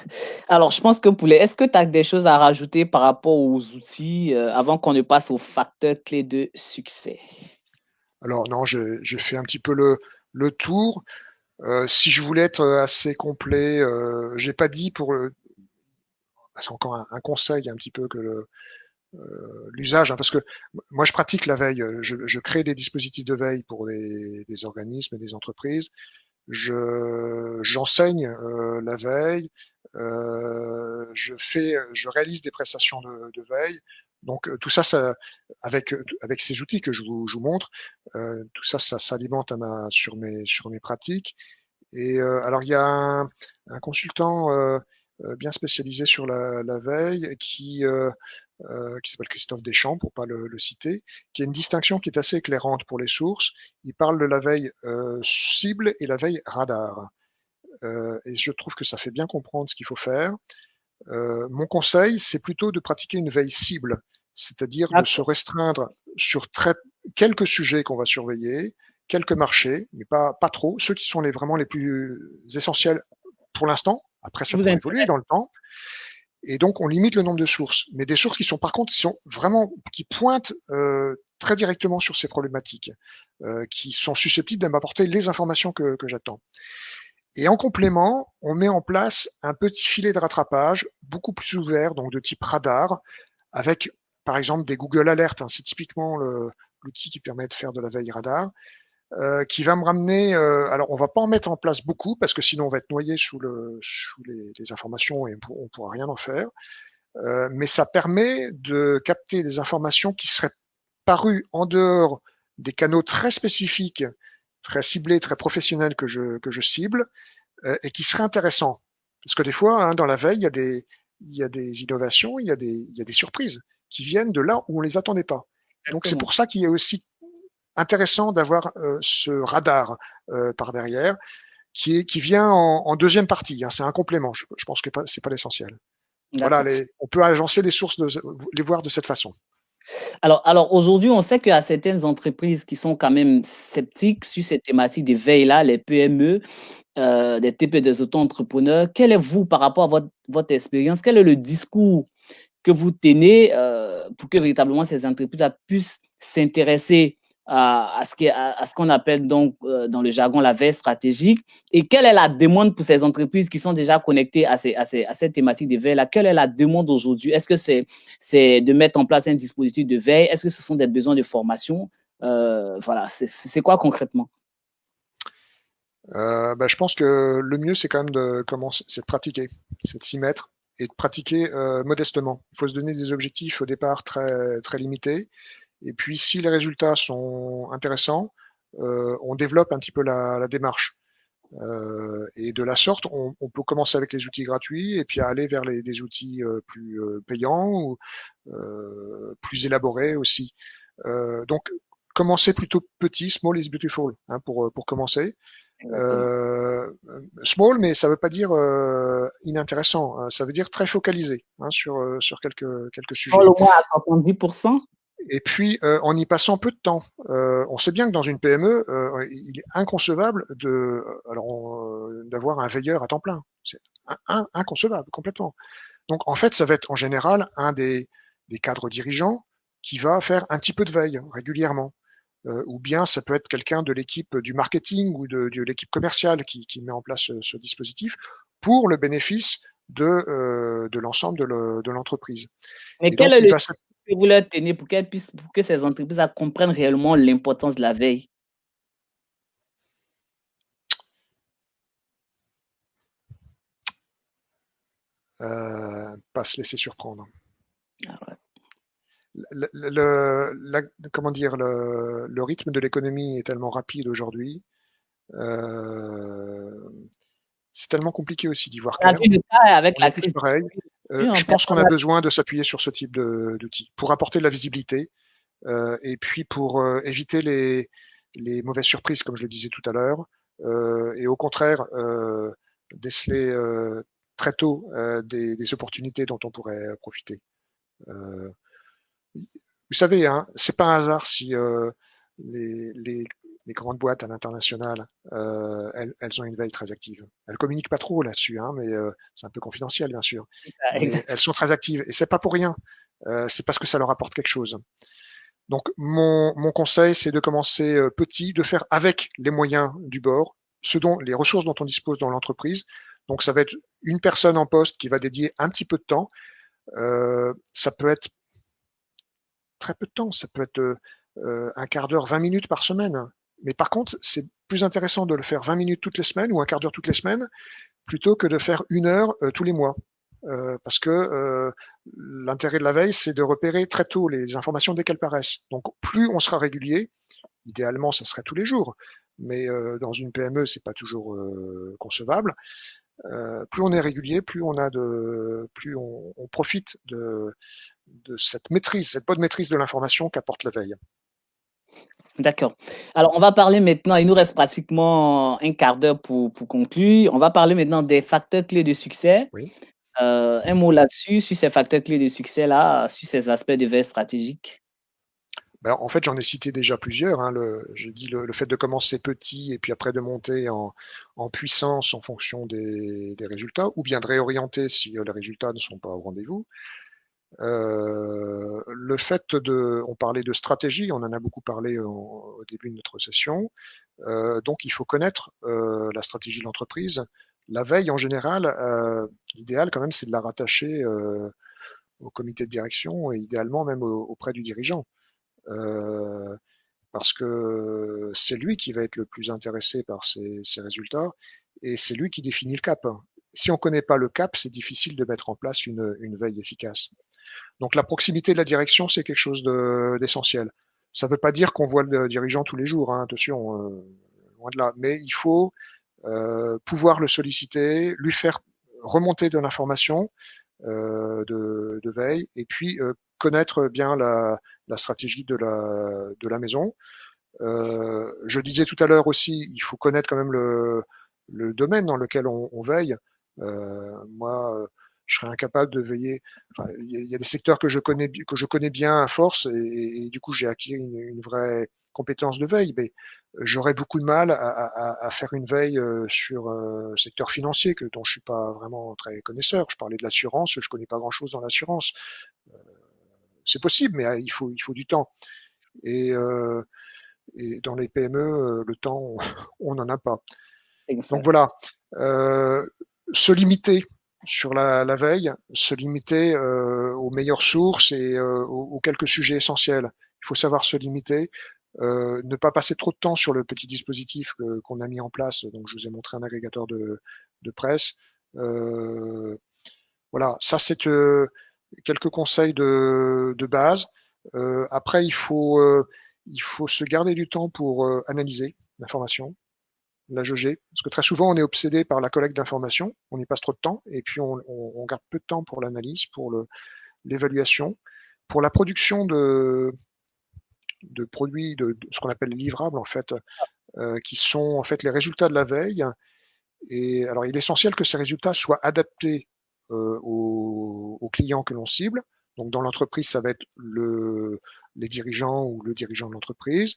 Alors, je pense que est-ce que tu as des choses à rajouter par rapport aux outils avant qu'on ne passe aux facteurs clés de succès? Alors non, j'ai fait un petit peu le tour. Si je voulais être assez complet, j'ai pas dit pour le, c'est encore un conseil un petit peu que l'usage, hein, parce que moi je pratique la veille, je crée des dispositifs de veille pour des organismes et des entreprises. J'enseigne la veille, je réalise des prestations de veille. Donc tout ça, avec ces outils que je vous montre, tout ça, ça s'alimente sur mes pratiques. Et alors il y a un consultant bien spécialisé sur la veille qui s'appelle Christophe Deschamps, pour pas le citer, qui a une distinction qui est assez éclairante pour les sources. Il parle de la veille cible et la veille radar. Et je trouve que ça fait bien comprendre ce qu'il faut faire. Mon conseil, c'est plutôt de pratiquer une veille cible, c'est-à-dire de se D'accord. restreindre sur quelques sujets qu'on va surveiller, quelques marchés, mais pas trop, ceux qui sont vraiment les plus essentiels pour l'instant. Après, Qui ça vous pourrait évoluer intéresse? dans le temps. Et donc, on limite le nombre de sources. Mais des sources qui sont, par contre, qui pointent très directement sur ces problématiques, qui sont susceptibles de m'apporter les informations que j'attends. Et en complément, on met en place un petit filet de rattrapage beaucoup plus ouvert, donc de type radar, avec par exemple des Google Alerts. Hein, c'est typiquement l'outil qui permet de faire de la veille radar, qui va me ramener. Alors, on va pas en mettre en place beaucoup parce que sinon on va être noyé sous les informations et on pourra rien en faire. Mais ça permet de capter des informations qui seraient parues en dehors des canaux très spécifiques, très ciblés, très professionnels que je cible, et qui seraient intéressants. Parce que des fois, hein, dans la veille, il y a des innovations, il y a des surprises qui viennent de là où on les attendait pas. Donc c'est Exactement. pour ça qu'il est aussi intéressant d'avoir ce radar par derrière, qui vient en deuxième partie. Hein, c'est un complément. Je pense que c'est pas l'essentiel. Voilà, D'accord. on peut agencer les sources, les voir de cette façon. Alors aujourd'hui, on sait qu'il y a certaines entreprises qui sont quand même sceptiques sur ces thématiques de veille-là, les PME, des TPE, des auto-entrepreneurs. Quel est, vous, par rapport à votre expérience, quel est le discours que vous tenez pour que véritablement ces entreprises puissent s'intéresser à ce qu'on appelle donc dans le jargon la veille stratégique, et quelle est la demande pour ces entreprises qui sont déjà connectées à cette thématique de veille là? Quelle est la demande aujourd'hui? Est-ce que c'est de mettre en place un dispositif de veille? Est-ce que ce sont des besoins de formation? Voilà, c'est quoi concrètement? Je pense que le mieux, c'est quand même c'est de pratiquer, c'est de s'y mettre et de pratiquer modestement. Il faut se donner des objectifs au départ très limités. Et puis, si les résultats sont intéressants, on développe un petit peu la démarche. Et de la sorte, on peut commencer avec les outils gratuits et puis aller vers des outils plus payants ou plus élaborés aussi. Donc, commencer plutôt petit, small is beautiful, hein, pour commencer. Exactement. Euh, Small, mais ça ne veut pas dire inintéressant, hein, ça veut dire très focalisé hein, sur quelques Small sujets. au moins à 70%. Et puis, en y passant peu de temps, on sait bien que dans une PME, il est inconcevable d'avoir un veilleur à temps plein. C'est inconcevable complètement. Donc, en fait, ça va être en général des cadres dirigeants qui va faire un petit peu de veille régulièrement. ou bien ça peut être quelqu'un de l'équipe du marketing ou de l'équipe commerciale qui met en place ce dispositif pour le bénéfice de l'ensemble de l'entreprise. Mais Et quel donc, est il le va suivi que vous leur tenez pour qu'elles puissent, pour que ces entreprises comprennent réellement l'importance de la veille? pas se laisser surprendre. Ah ouais. Comment dire, le rythme de l'économie est tellement rapide aujourd'hui, euh, c'est tellement compliqué aussi d'y voir On a clair. vu le cas avec On est la tous crise du pareils. Covid, Je pense qu'on personne a n'a. besoin de s'appuyer sur ce type d'outils pour apporter de la visibilité et puis pour éviter les mauvaises surprises, comme je le disais tout à l'heure, et au contraire déceler très tôt des opportunités dont on pourrait profiter. Euh, Vous savez, hein, c'est pas un hasard si les, les, les grandes boîtes à l'international, elles ont une veille très active. Elles communiquent pas trop là-dessus, hein, mais c'est un peu confidentiel, bien sûr. Mais elles sont très actives et c'est pas pour rien. C'est parce que ça leur apporte quelque chose. Donc mon conseil, c'est de commencer petit, de faire avec les moyens du bord, les ressources dont on dispose dans l'entreprise. Donc ça va être une personne en poste qui va dédier un petit peu de temps. Ça peut être très peu de temps, ça peut être un quart d'heure, 20 minutes par semaine. Mais par contre, c'est plus intéressant de le faire 20 minutes toutes les semaines ou un quart d'heure toutes les semaines plutôt que de faire une heure tous les mois. Parce que l'intérêt de la veille, c'est de repérer très tôt les informations dès qu'elles paraissent. Donc plus on sera régulier, idéalement ça serait tous les jours, mais dans une PME, c'est pas toujours concevable. Plus on est régulier, plus on profite de cette maîtrise, cette bonne maîtrise de l'information qu'apporte la veille. D'accord. Alors, on va parler maintenant, il nous reste pratiquement un quart d'heure pour conclure. On va parler maintenant des facteurs clés de succès. Oui. Un mot là-dessus, sur ces facteurs clés de succès-là, sur ces aspects de veille stratégique. Ben, en fait, j'en ai cité déjà plusieurs. Hein. J'ai dit le fait de commencer petit et puis après de monter en puissance en fonction des résultats, ou bien de réorienter si les résultats ne sont pas au rendez-vous. Le fait on parlait de stratégie, on en a beaucoup parlé au début de notre session. Donc, il faut connaître la stratégie de l'entreprise. La veille, en général, l'idéal quand même, c'est de la rattacher au comité de direction et idéalement même auprès du dirigeant. Euh, Parce que c'est lui qui va être le plus intéressé par ces résultats et c'est lui qui définit le cap. Si on ne connaît pas le cap, c'est difficile de mettre en place une veille efficace. Donc la proximité de la direction, c'est quelque chose d'essentiel. Ça ne veut pas dire qu'on voit le dirigeant tous les jours, hein, attention, loin de là. Mais il faut pouvoir le solliciter, lui faire remonter de l'information de veille, et puis connaître bien la stratégie de la maison. Je disais tout à l'heure aussi, il faut connaître quand même le domaine dans lequel on veille. Moi, je serais incapable de veiller. Enfin, il y a des secteurs que je connais bien à force, et du coup, j'ai acquis une vraie compétence de veille. Mais j'aurais beaucoup de mal à faire une veille sur le secteur financier, dont je suis pas vraiment très connaisseur. Je parlais de l'assurance, je connais pas grand-chose dans l'assurance. C'est possible, mais il faut du temps. Et et dans les PME, le temps, on n'en a pas. Donc Exact. voilà, euh, se limiter sur la veille, se limiter aux meilleures sources et aux quelques sujets essentiels. Il faut savoir se limiter, ne pas passer trop de temps sur le petit dispositif qu'on a mis en place. Donc je vous ai montré un agrégateur de presse. Voilà, ça c'est quelques conseils de base. Après, il faut se garder du temps pour analyser l'information, la jauger, parce que très souvent on est obsédé par la collecte d'informations, on y passe trop de temps, et puis on garde peu de temps pour l'analyse, pour l'évaluation, pour la production de produits, de ce qu'on appelle les livrables en fait, qui sont en fait les résultats de la veille. Et alors, il est essentiel que ces résultats soient adaptés aux clients que l'on cible. Donc, dans l'entreprise, ça va être les dirigeants ou le dirigeant de l'entreprise,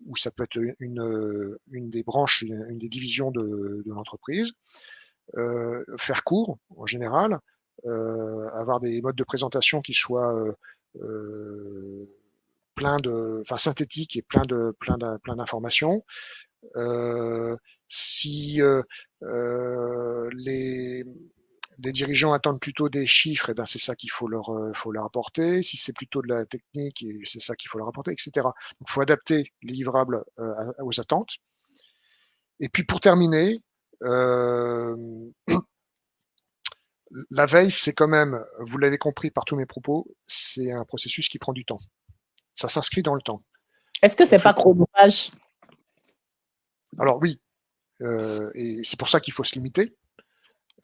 ou ça peut être une des branches, une des divisions de l'entreprise. Faire court, en général, avoir des modes de présentation qui soient synthétique et plein d'informations. Si les dirigeants attendent plutôt des chiffres, et ben c'est ça qu'il faut leur apporter. Si c'est plutôt de la technique, c'est ça qu'il faut leur apporter, etc. Donc, il faut adapter les livrables aux attentes. Et puis, pour terminer, la veille, c'est quand même, vous l'avez compris par tous mes propos, c'est un processus qui prend du temps. Ça s'inscrit dans le temps. Est-ce que c'est pas chronophage? Alors oui, et c'est pour ça qu'il faut se limiter.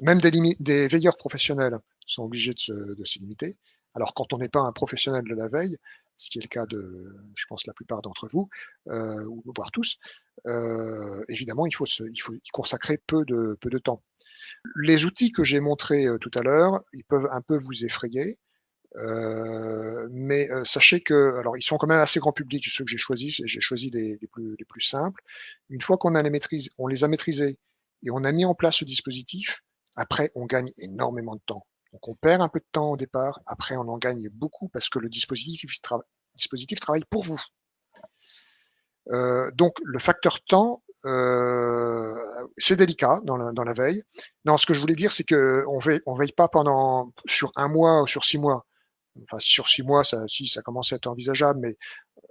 Même des veilleurs professionnels sont obligés de se limiter. Alors, quand on n'est pas un professionnel de la veille, ce qui est le cas de, je pense, la plupart d'entre vous, ou voire tous, évidemment, il faut y consacrer peu de temps. Les outils que j'ai montrés tout à l'heure, ils peuvent un peu vous effrayer, mais sachez que, alors, ils sont quand même assez grand public, ceux que j'ai choisi les plus simples. Une fois qu'on les a maîtrisés et on a mis en place ce dispositif, après, on gagne énormément de temps. Donc, on perd un peu de temps au départ. Après, on en gagne beaucoup parce que le dispositif travaille pour vous. Donc, le facteur temps, c'est délicat dans la veille. Non, ce que je voulais dire, c'est que on veille pas sur un mois ou sur 6 mois. Enfin, sur 6 mois, ça commence à être envisageable, mais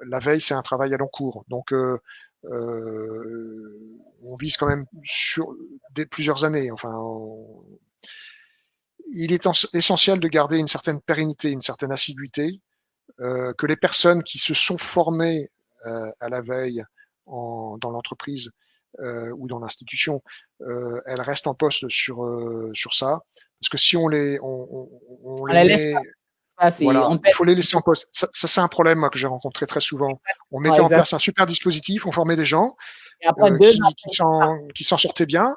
la veille, c'est un travail à long cours. Donc, on vise quand même sur plusieurs années. Enfin, il est essentiel de garder une certaine pérennité, une certaine assiduité, que les personnes qui se sont formées à la veille dans l'entreprise ou dans l'institution, elles restent en poste sur ça. Parce que si on les On les les laisse met, pas, voilà, on il perd. faut les laisser en poste. Ça c'est un problème moi, que j'ai rencontré très souvent. On Ouais, mettait en exact. place un super dispositif, on formait des gens Et après 2 ans, qui s'en sortaient bien.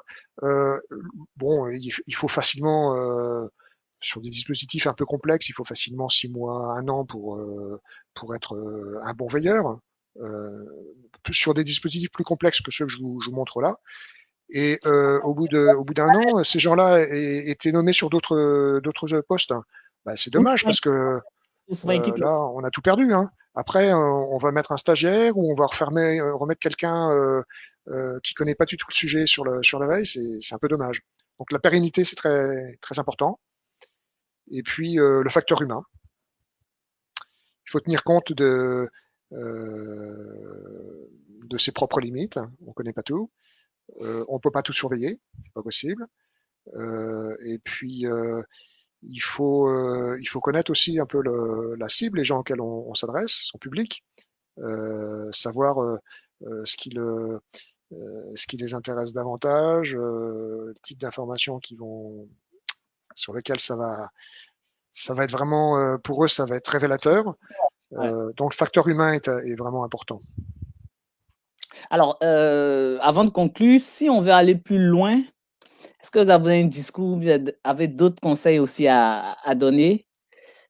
Bon, il faut facilement, sur des dispositifs un peu complexes, il faut facilement 6 mois, 1 an pour être un bon veilleur. Sur des dispositifs plus complexes que ceux que je vous montre là. Et au bout d'un an, ces gens-là étaient nommés sur d'autres postes. Bah, c'est dommage parce que souvent équipe. là, on a tout perdu. Hein. Après, on va mettre un stagiaire ou on va remettre quelqu'un qui connaît pas du tout le sujet sur la veille. C'est un peu dommage. Donc la pérennité, c'est très, très important. Et puis le facteur humain. Il faut tenir compte de ses propres limites. On connaît pas tout. On peut pas tout surveiller. C'est pas possible. Et puis il faut connaître aussi un peu la cible, les gens auxquels on s'adresse, son public, savoir ce qui les intéresse davantage, le type d'informations sur lesquelles ça va être vraiment, pour eux, ça va être révélateur. Ouais. Donc le facteur humain est vraiment important. Alors, avant de conclure, si on veut aller plus loin, est-ce que vous avez un discours, vous avez d'autres conseils aussi à donner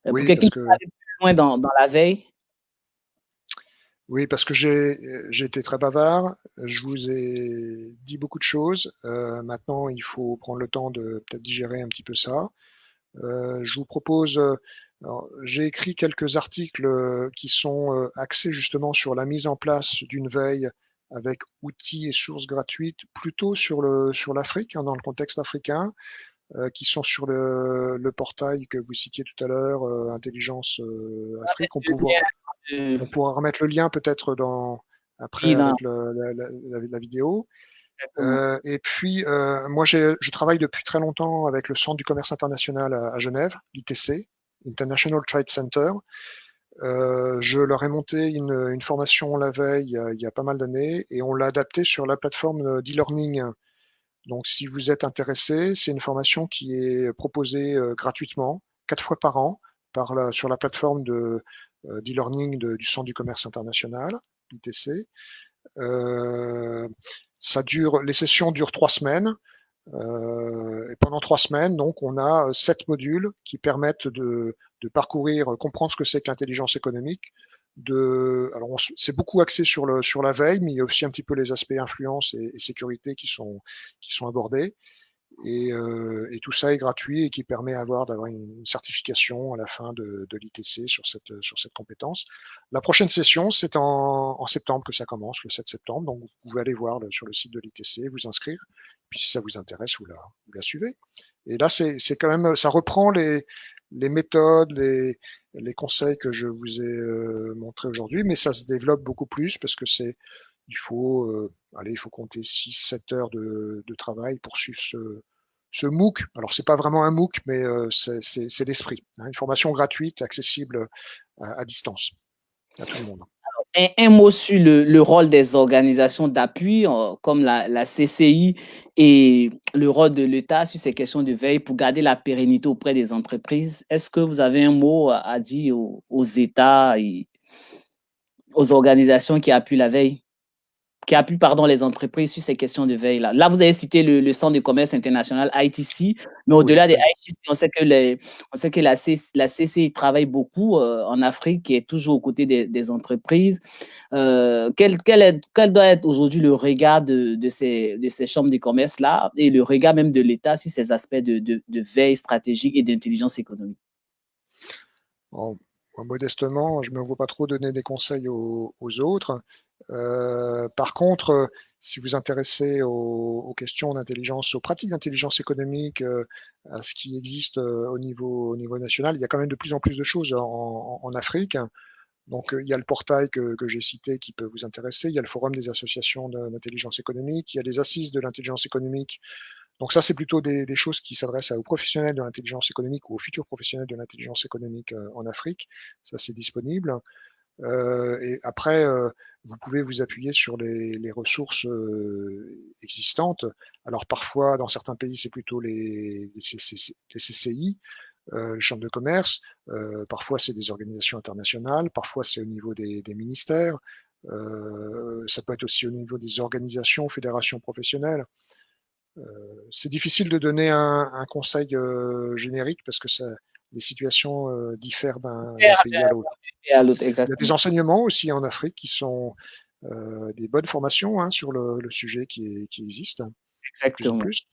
pour Oui, quelqu'un parce qui veut que aller plus loin dans la veille? Oui, parce que j'ai été très bavard. Je vous ai dit beaucoup de choses. Maintenant, il faut prendre le temps de peut-être digérer un petit peu ça. Je vous propose. J'ai écrit quelques articles qui sont axés justement sur la mise en place d'une veille avec outils et sources gratuites, plutôt sur l'Afrique, hein, dans le contexte africain, qui sont sur le portail que vous citiez tout à l'heure, Intelligence Afrique. On pourra remettre le lien peut-être après Oui, non, avec la vidéo. exactement. Et puis, moi, je travaille depuis très longtemps avec le Centre du commerce international à Genève, l'ITC, International Trade Center. Je leur ai monté une formation la veille il y a pas mal d'années et on l'a adaptée sur la plateforme d'e-learning. Donc, si vous êtes intéressé, c'est une formation qui est proposée gratuitement, 4 fois par an, sur la plateforme d'e-learning du Centre du commerce international, l'ITC. Les sessions durent 3 semaines. Et pendant 3 semaines, donc, on a 7 modules qui permettent de parcourir, comprendre ce que c'est que l'intelligence économique. Alors, c'est beaucoup axé sur la veille, mais il y a aussi un petit peu les aspects influence et sécurité qui sont abordés. Et tout ça est gratuit et qui permet d'avoir une certification à la fin de l'ITC sur cette compétence. La prochaine session, c'est en septembre que ça commence, le 7 septembre. Donc, vous pouvez aller voir sur le site de l'ITC, vous inscrire. Puis, si ça vous intéresse, vous la suivez. Et là, c'est quand même, ça reprend les méthodes, les conseils que je vous ai montrés aujourd'hui, mais ça se développe beaucoup plus parce que il faut compter 6-7 heures de travail pour suivre ce MOOC. Alors, c'est pas vraiment un MOOC, mais c'est l'esprit. Hein, une formation gratuite, accessible à distance, à tout le monde. Un mot sur le rôle des organisations d'appui comme la CCI et le rôle de l'État sur ces questions de veille pour garder la pérennité auprès des entreprises. Est-ce que vous avez un mot à dire aux États et aux organisations qui appuient la veille? Qui appuie les entreprises sur ces questions de veille là. Là, vous avez cité le Centre de commerce international ITC, mais au-delà des ITC, on sait que la CCI travaille beaucoup en Afrique, qui est toujours aux côtés des entreprises. Quel doit être aujourd'hui le regard de ces chambres de commerce là et le regard même de l'État sur ces aspects de veille stratégique et d'intelligence économique? Bon, modestement, je ne me vois pas trop donner des conseils aux autres. Par contre, si vous vous intéressez aux questions d'intelligence, aux pratiques d'intelligence économique, à ce qui existe au niveau national, il y a quand même de plus en plus de choses en Afrique. Donc, il y a le portail que j'ai cité qui peut vous intéresser. Il y a le forum des associations d'intelligence économique. Il y a les assises de l'intelligence économique. Donc ça, c'est plutôt des choses qui s'adressent aux professionnels de l'intelligence économique ou aux futurs professionnels de l'intelligence économique en Afrique. Ça, c'est disponible. Et après, vous pouvez vous appuyer sur les ressources existantes. Alors parfois, dans certains pays, c'est plutôt les CCI, les chambres de commerce. Parfois, c'est des organisations internationales. Parfois, c'est au niveau des ministères. Ça peut être aussi au niveau des organisations, fédérations professionnelles. C'est difficile de donner un conseil générique parce que les situations diffèrent d'un pays à l'autre. Il y a des enseignements aussi en Afrique qui sont des bonnes formations hein, sur le sujet qui existent de plus en Exactement. plus.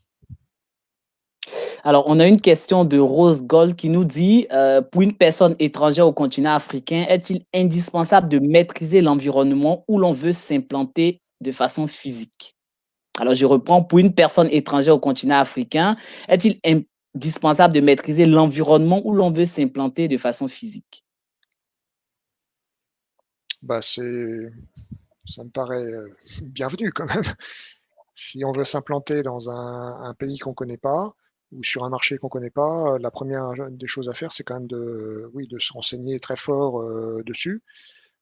Alors, on a une question de Rose Gold qui nous dit pour une personne étrangère au continent africain, est-il indispensable de maîtriser l'environnement où l'on veut s'implanter de façon physique? Alors, je reprends, pour une personne étrangère au continent africain, est-il indispensable de maîtriser l'environnement où l'on veut s'implanter de façon physique? Bah, ça me paraît bienvenu quand même. Si on veut s'implanter dans un pays qu'on ne connaît pas ou sur un marché qu'on ne connaît pas, la première des choses à faire, c'est quand même de se renseigner très fort dessus.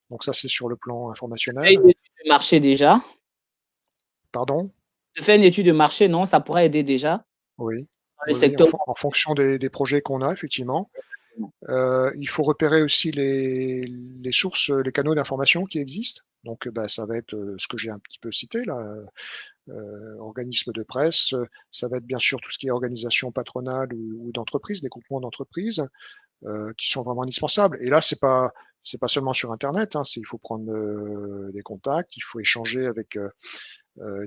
Donc ça, c'est sur le plan informationnel. Une étude de marché déjà. Pardon? De faire une étude de marché, non, ça pourrait aider déjà. Oui, Dans le oui, oui, secteur. en fonction des projets qu'on a, effectivement. Il faut repérer aussi les sources, les canaux d'information qui existent. Donc, ça va être ce que j'ai un petit peu cité là, organismes de presse. Ça va être bien sûr tout ce qui est organisation patronale ou d'entreprise, des groupements d'entreprises qui sont vraiment indispensables. Et là, c'est pas seulement sur Internet. Hein, il faut prendre des contacts, il faut échanger avec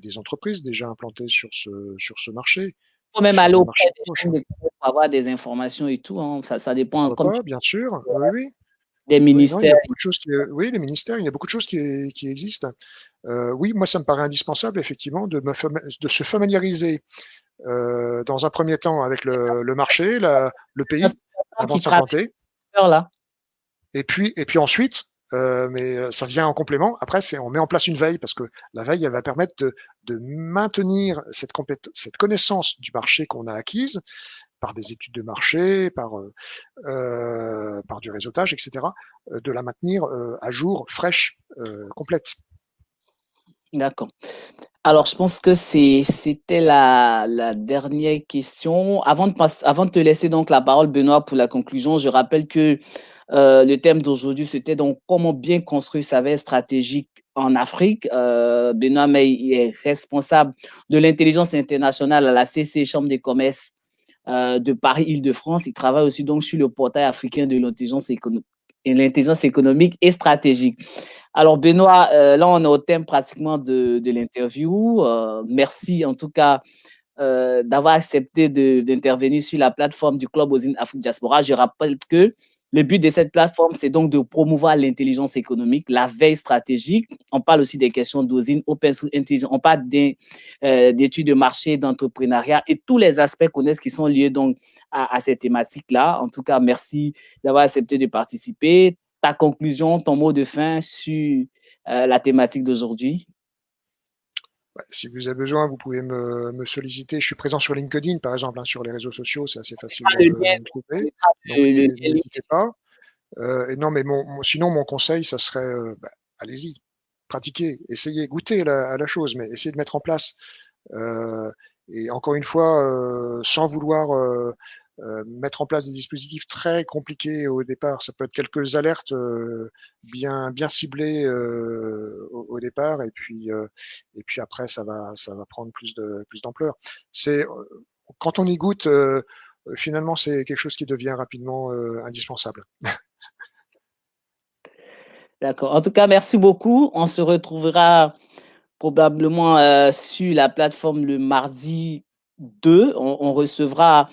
des entreprises déjà implantées sur ce marché. Il faut même Sur aller des auprès marchés des proches. chambres de commerce pour avoir des informations et tout. Hein. Ça dépend, comme tu Bien sûr, oui, oui. des Oui, non, il y ministères. a beaucoup de choses oui, les ministères, il y a beaucoup de choses qui existent. Oui, moi, ça me paraît indispensable, effectivement, de se familiariser dans un premier temps avec le marché, le pays, avant de s'implanter. Là. Et puis ensuite, mais ça vient en complément. Après, on met en place une veille parce que la veille, elle va permettre de maintenir cette connaissance du marché qu'on a acquise par des études de marché, par du réseautage, etc., de la maintenir à jour, fraîche, complète. D'accord. Alors, je pense que c'était la dernière question. Avant de te laisser donc la parole, Benoît, pour la conclusion, je rappelle que le thème d'aujourd'hui, c'était donc comment bien construire sa veille stratégique en Afrique. Benoît May est responsable de l'intelligence internationale à la CC Chambre des commerces de Paris-Île-de-France. Il travaille aussi donc sur le portail africain de l'intelligence économique et stratégique. Alors, Benoît, là, on est au thème pratiquement de l'interview. Merci en tout cas d'avoir accepté d'intervenir sur la plateforme du Club OSINT Afrique Diaspora. Je rappelle que le but de cette plateforme, c'est donc de promouvoir l'intelligence économique, la veille stratégique. On parle aussi des questions d'OSINT, Open Source Intelligence. On parle d'études de marché, d'entrepreneuriat et tous les aspects connexes qui sont liés donc à ces thématiques-là. En tout cas, merci d'avoir accepté de participer. Ta conclusion, ton mot de fin sur la thématique d'aujourd'hui? Si vous avez besoin, vous pouvez me solliciter. Je suis présent sur LinkedIn, par exemple, hein, sur les réseaux sociaux, c'est assez facile de Le me trouver. Donc, lien. n'hésitez pas. Et non, mais sinon, mon conseil, ça serait, allez-y, pratiquez, essayez, goûtez à la chose, mais essayez de mettre en place. Et encore une fois, sans vouloir mettre en place des dispositifs très compliqués au départ. Ça peut être quelques alertes bien ciblées au départ, et puis après ça va prendre plus d'ampleur. C'est quand on y goûte, finalement, c'est quelque chose qui devient rapidement indispensable. D'accord. En tout cas, merci beaucoup. On se retrouvera probablement sur la plateforme le mardi 2. On recevra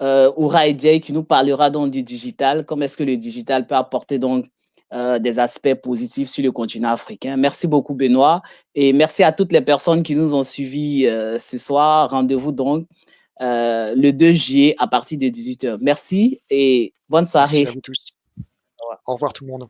Oura Ediaye qui nous parlera donc du digital. Comment est-ce que le digital peut apporter donc des aspects positifs sur le continent africain. Merci beaucoup, Benoît. Et merci à toutes les personnes qui nous ont suivis ce soir. Rendez-vous donc le 2 juillet à partir de 18h. Merci et bonne soirée. Merci à vous tous. Au revoir tout le monde.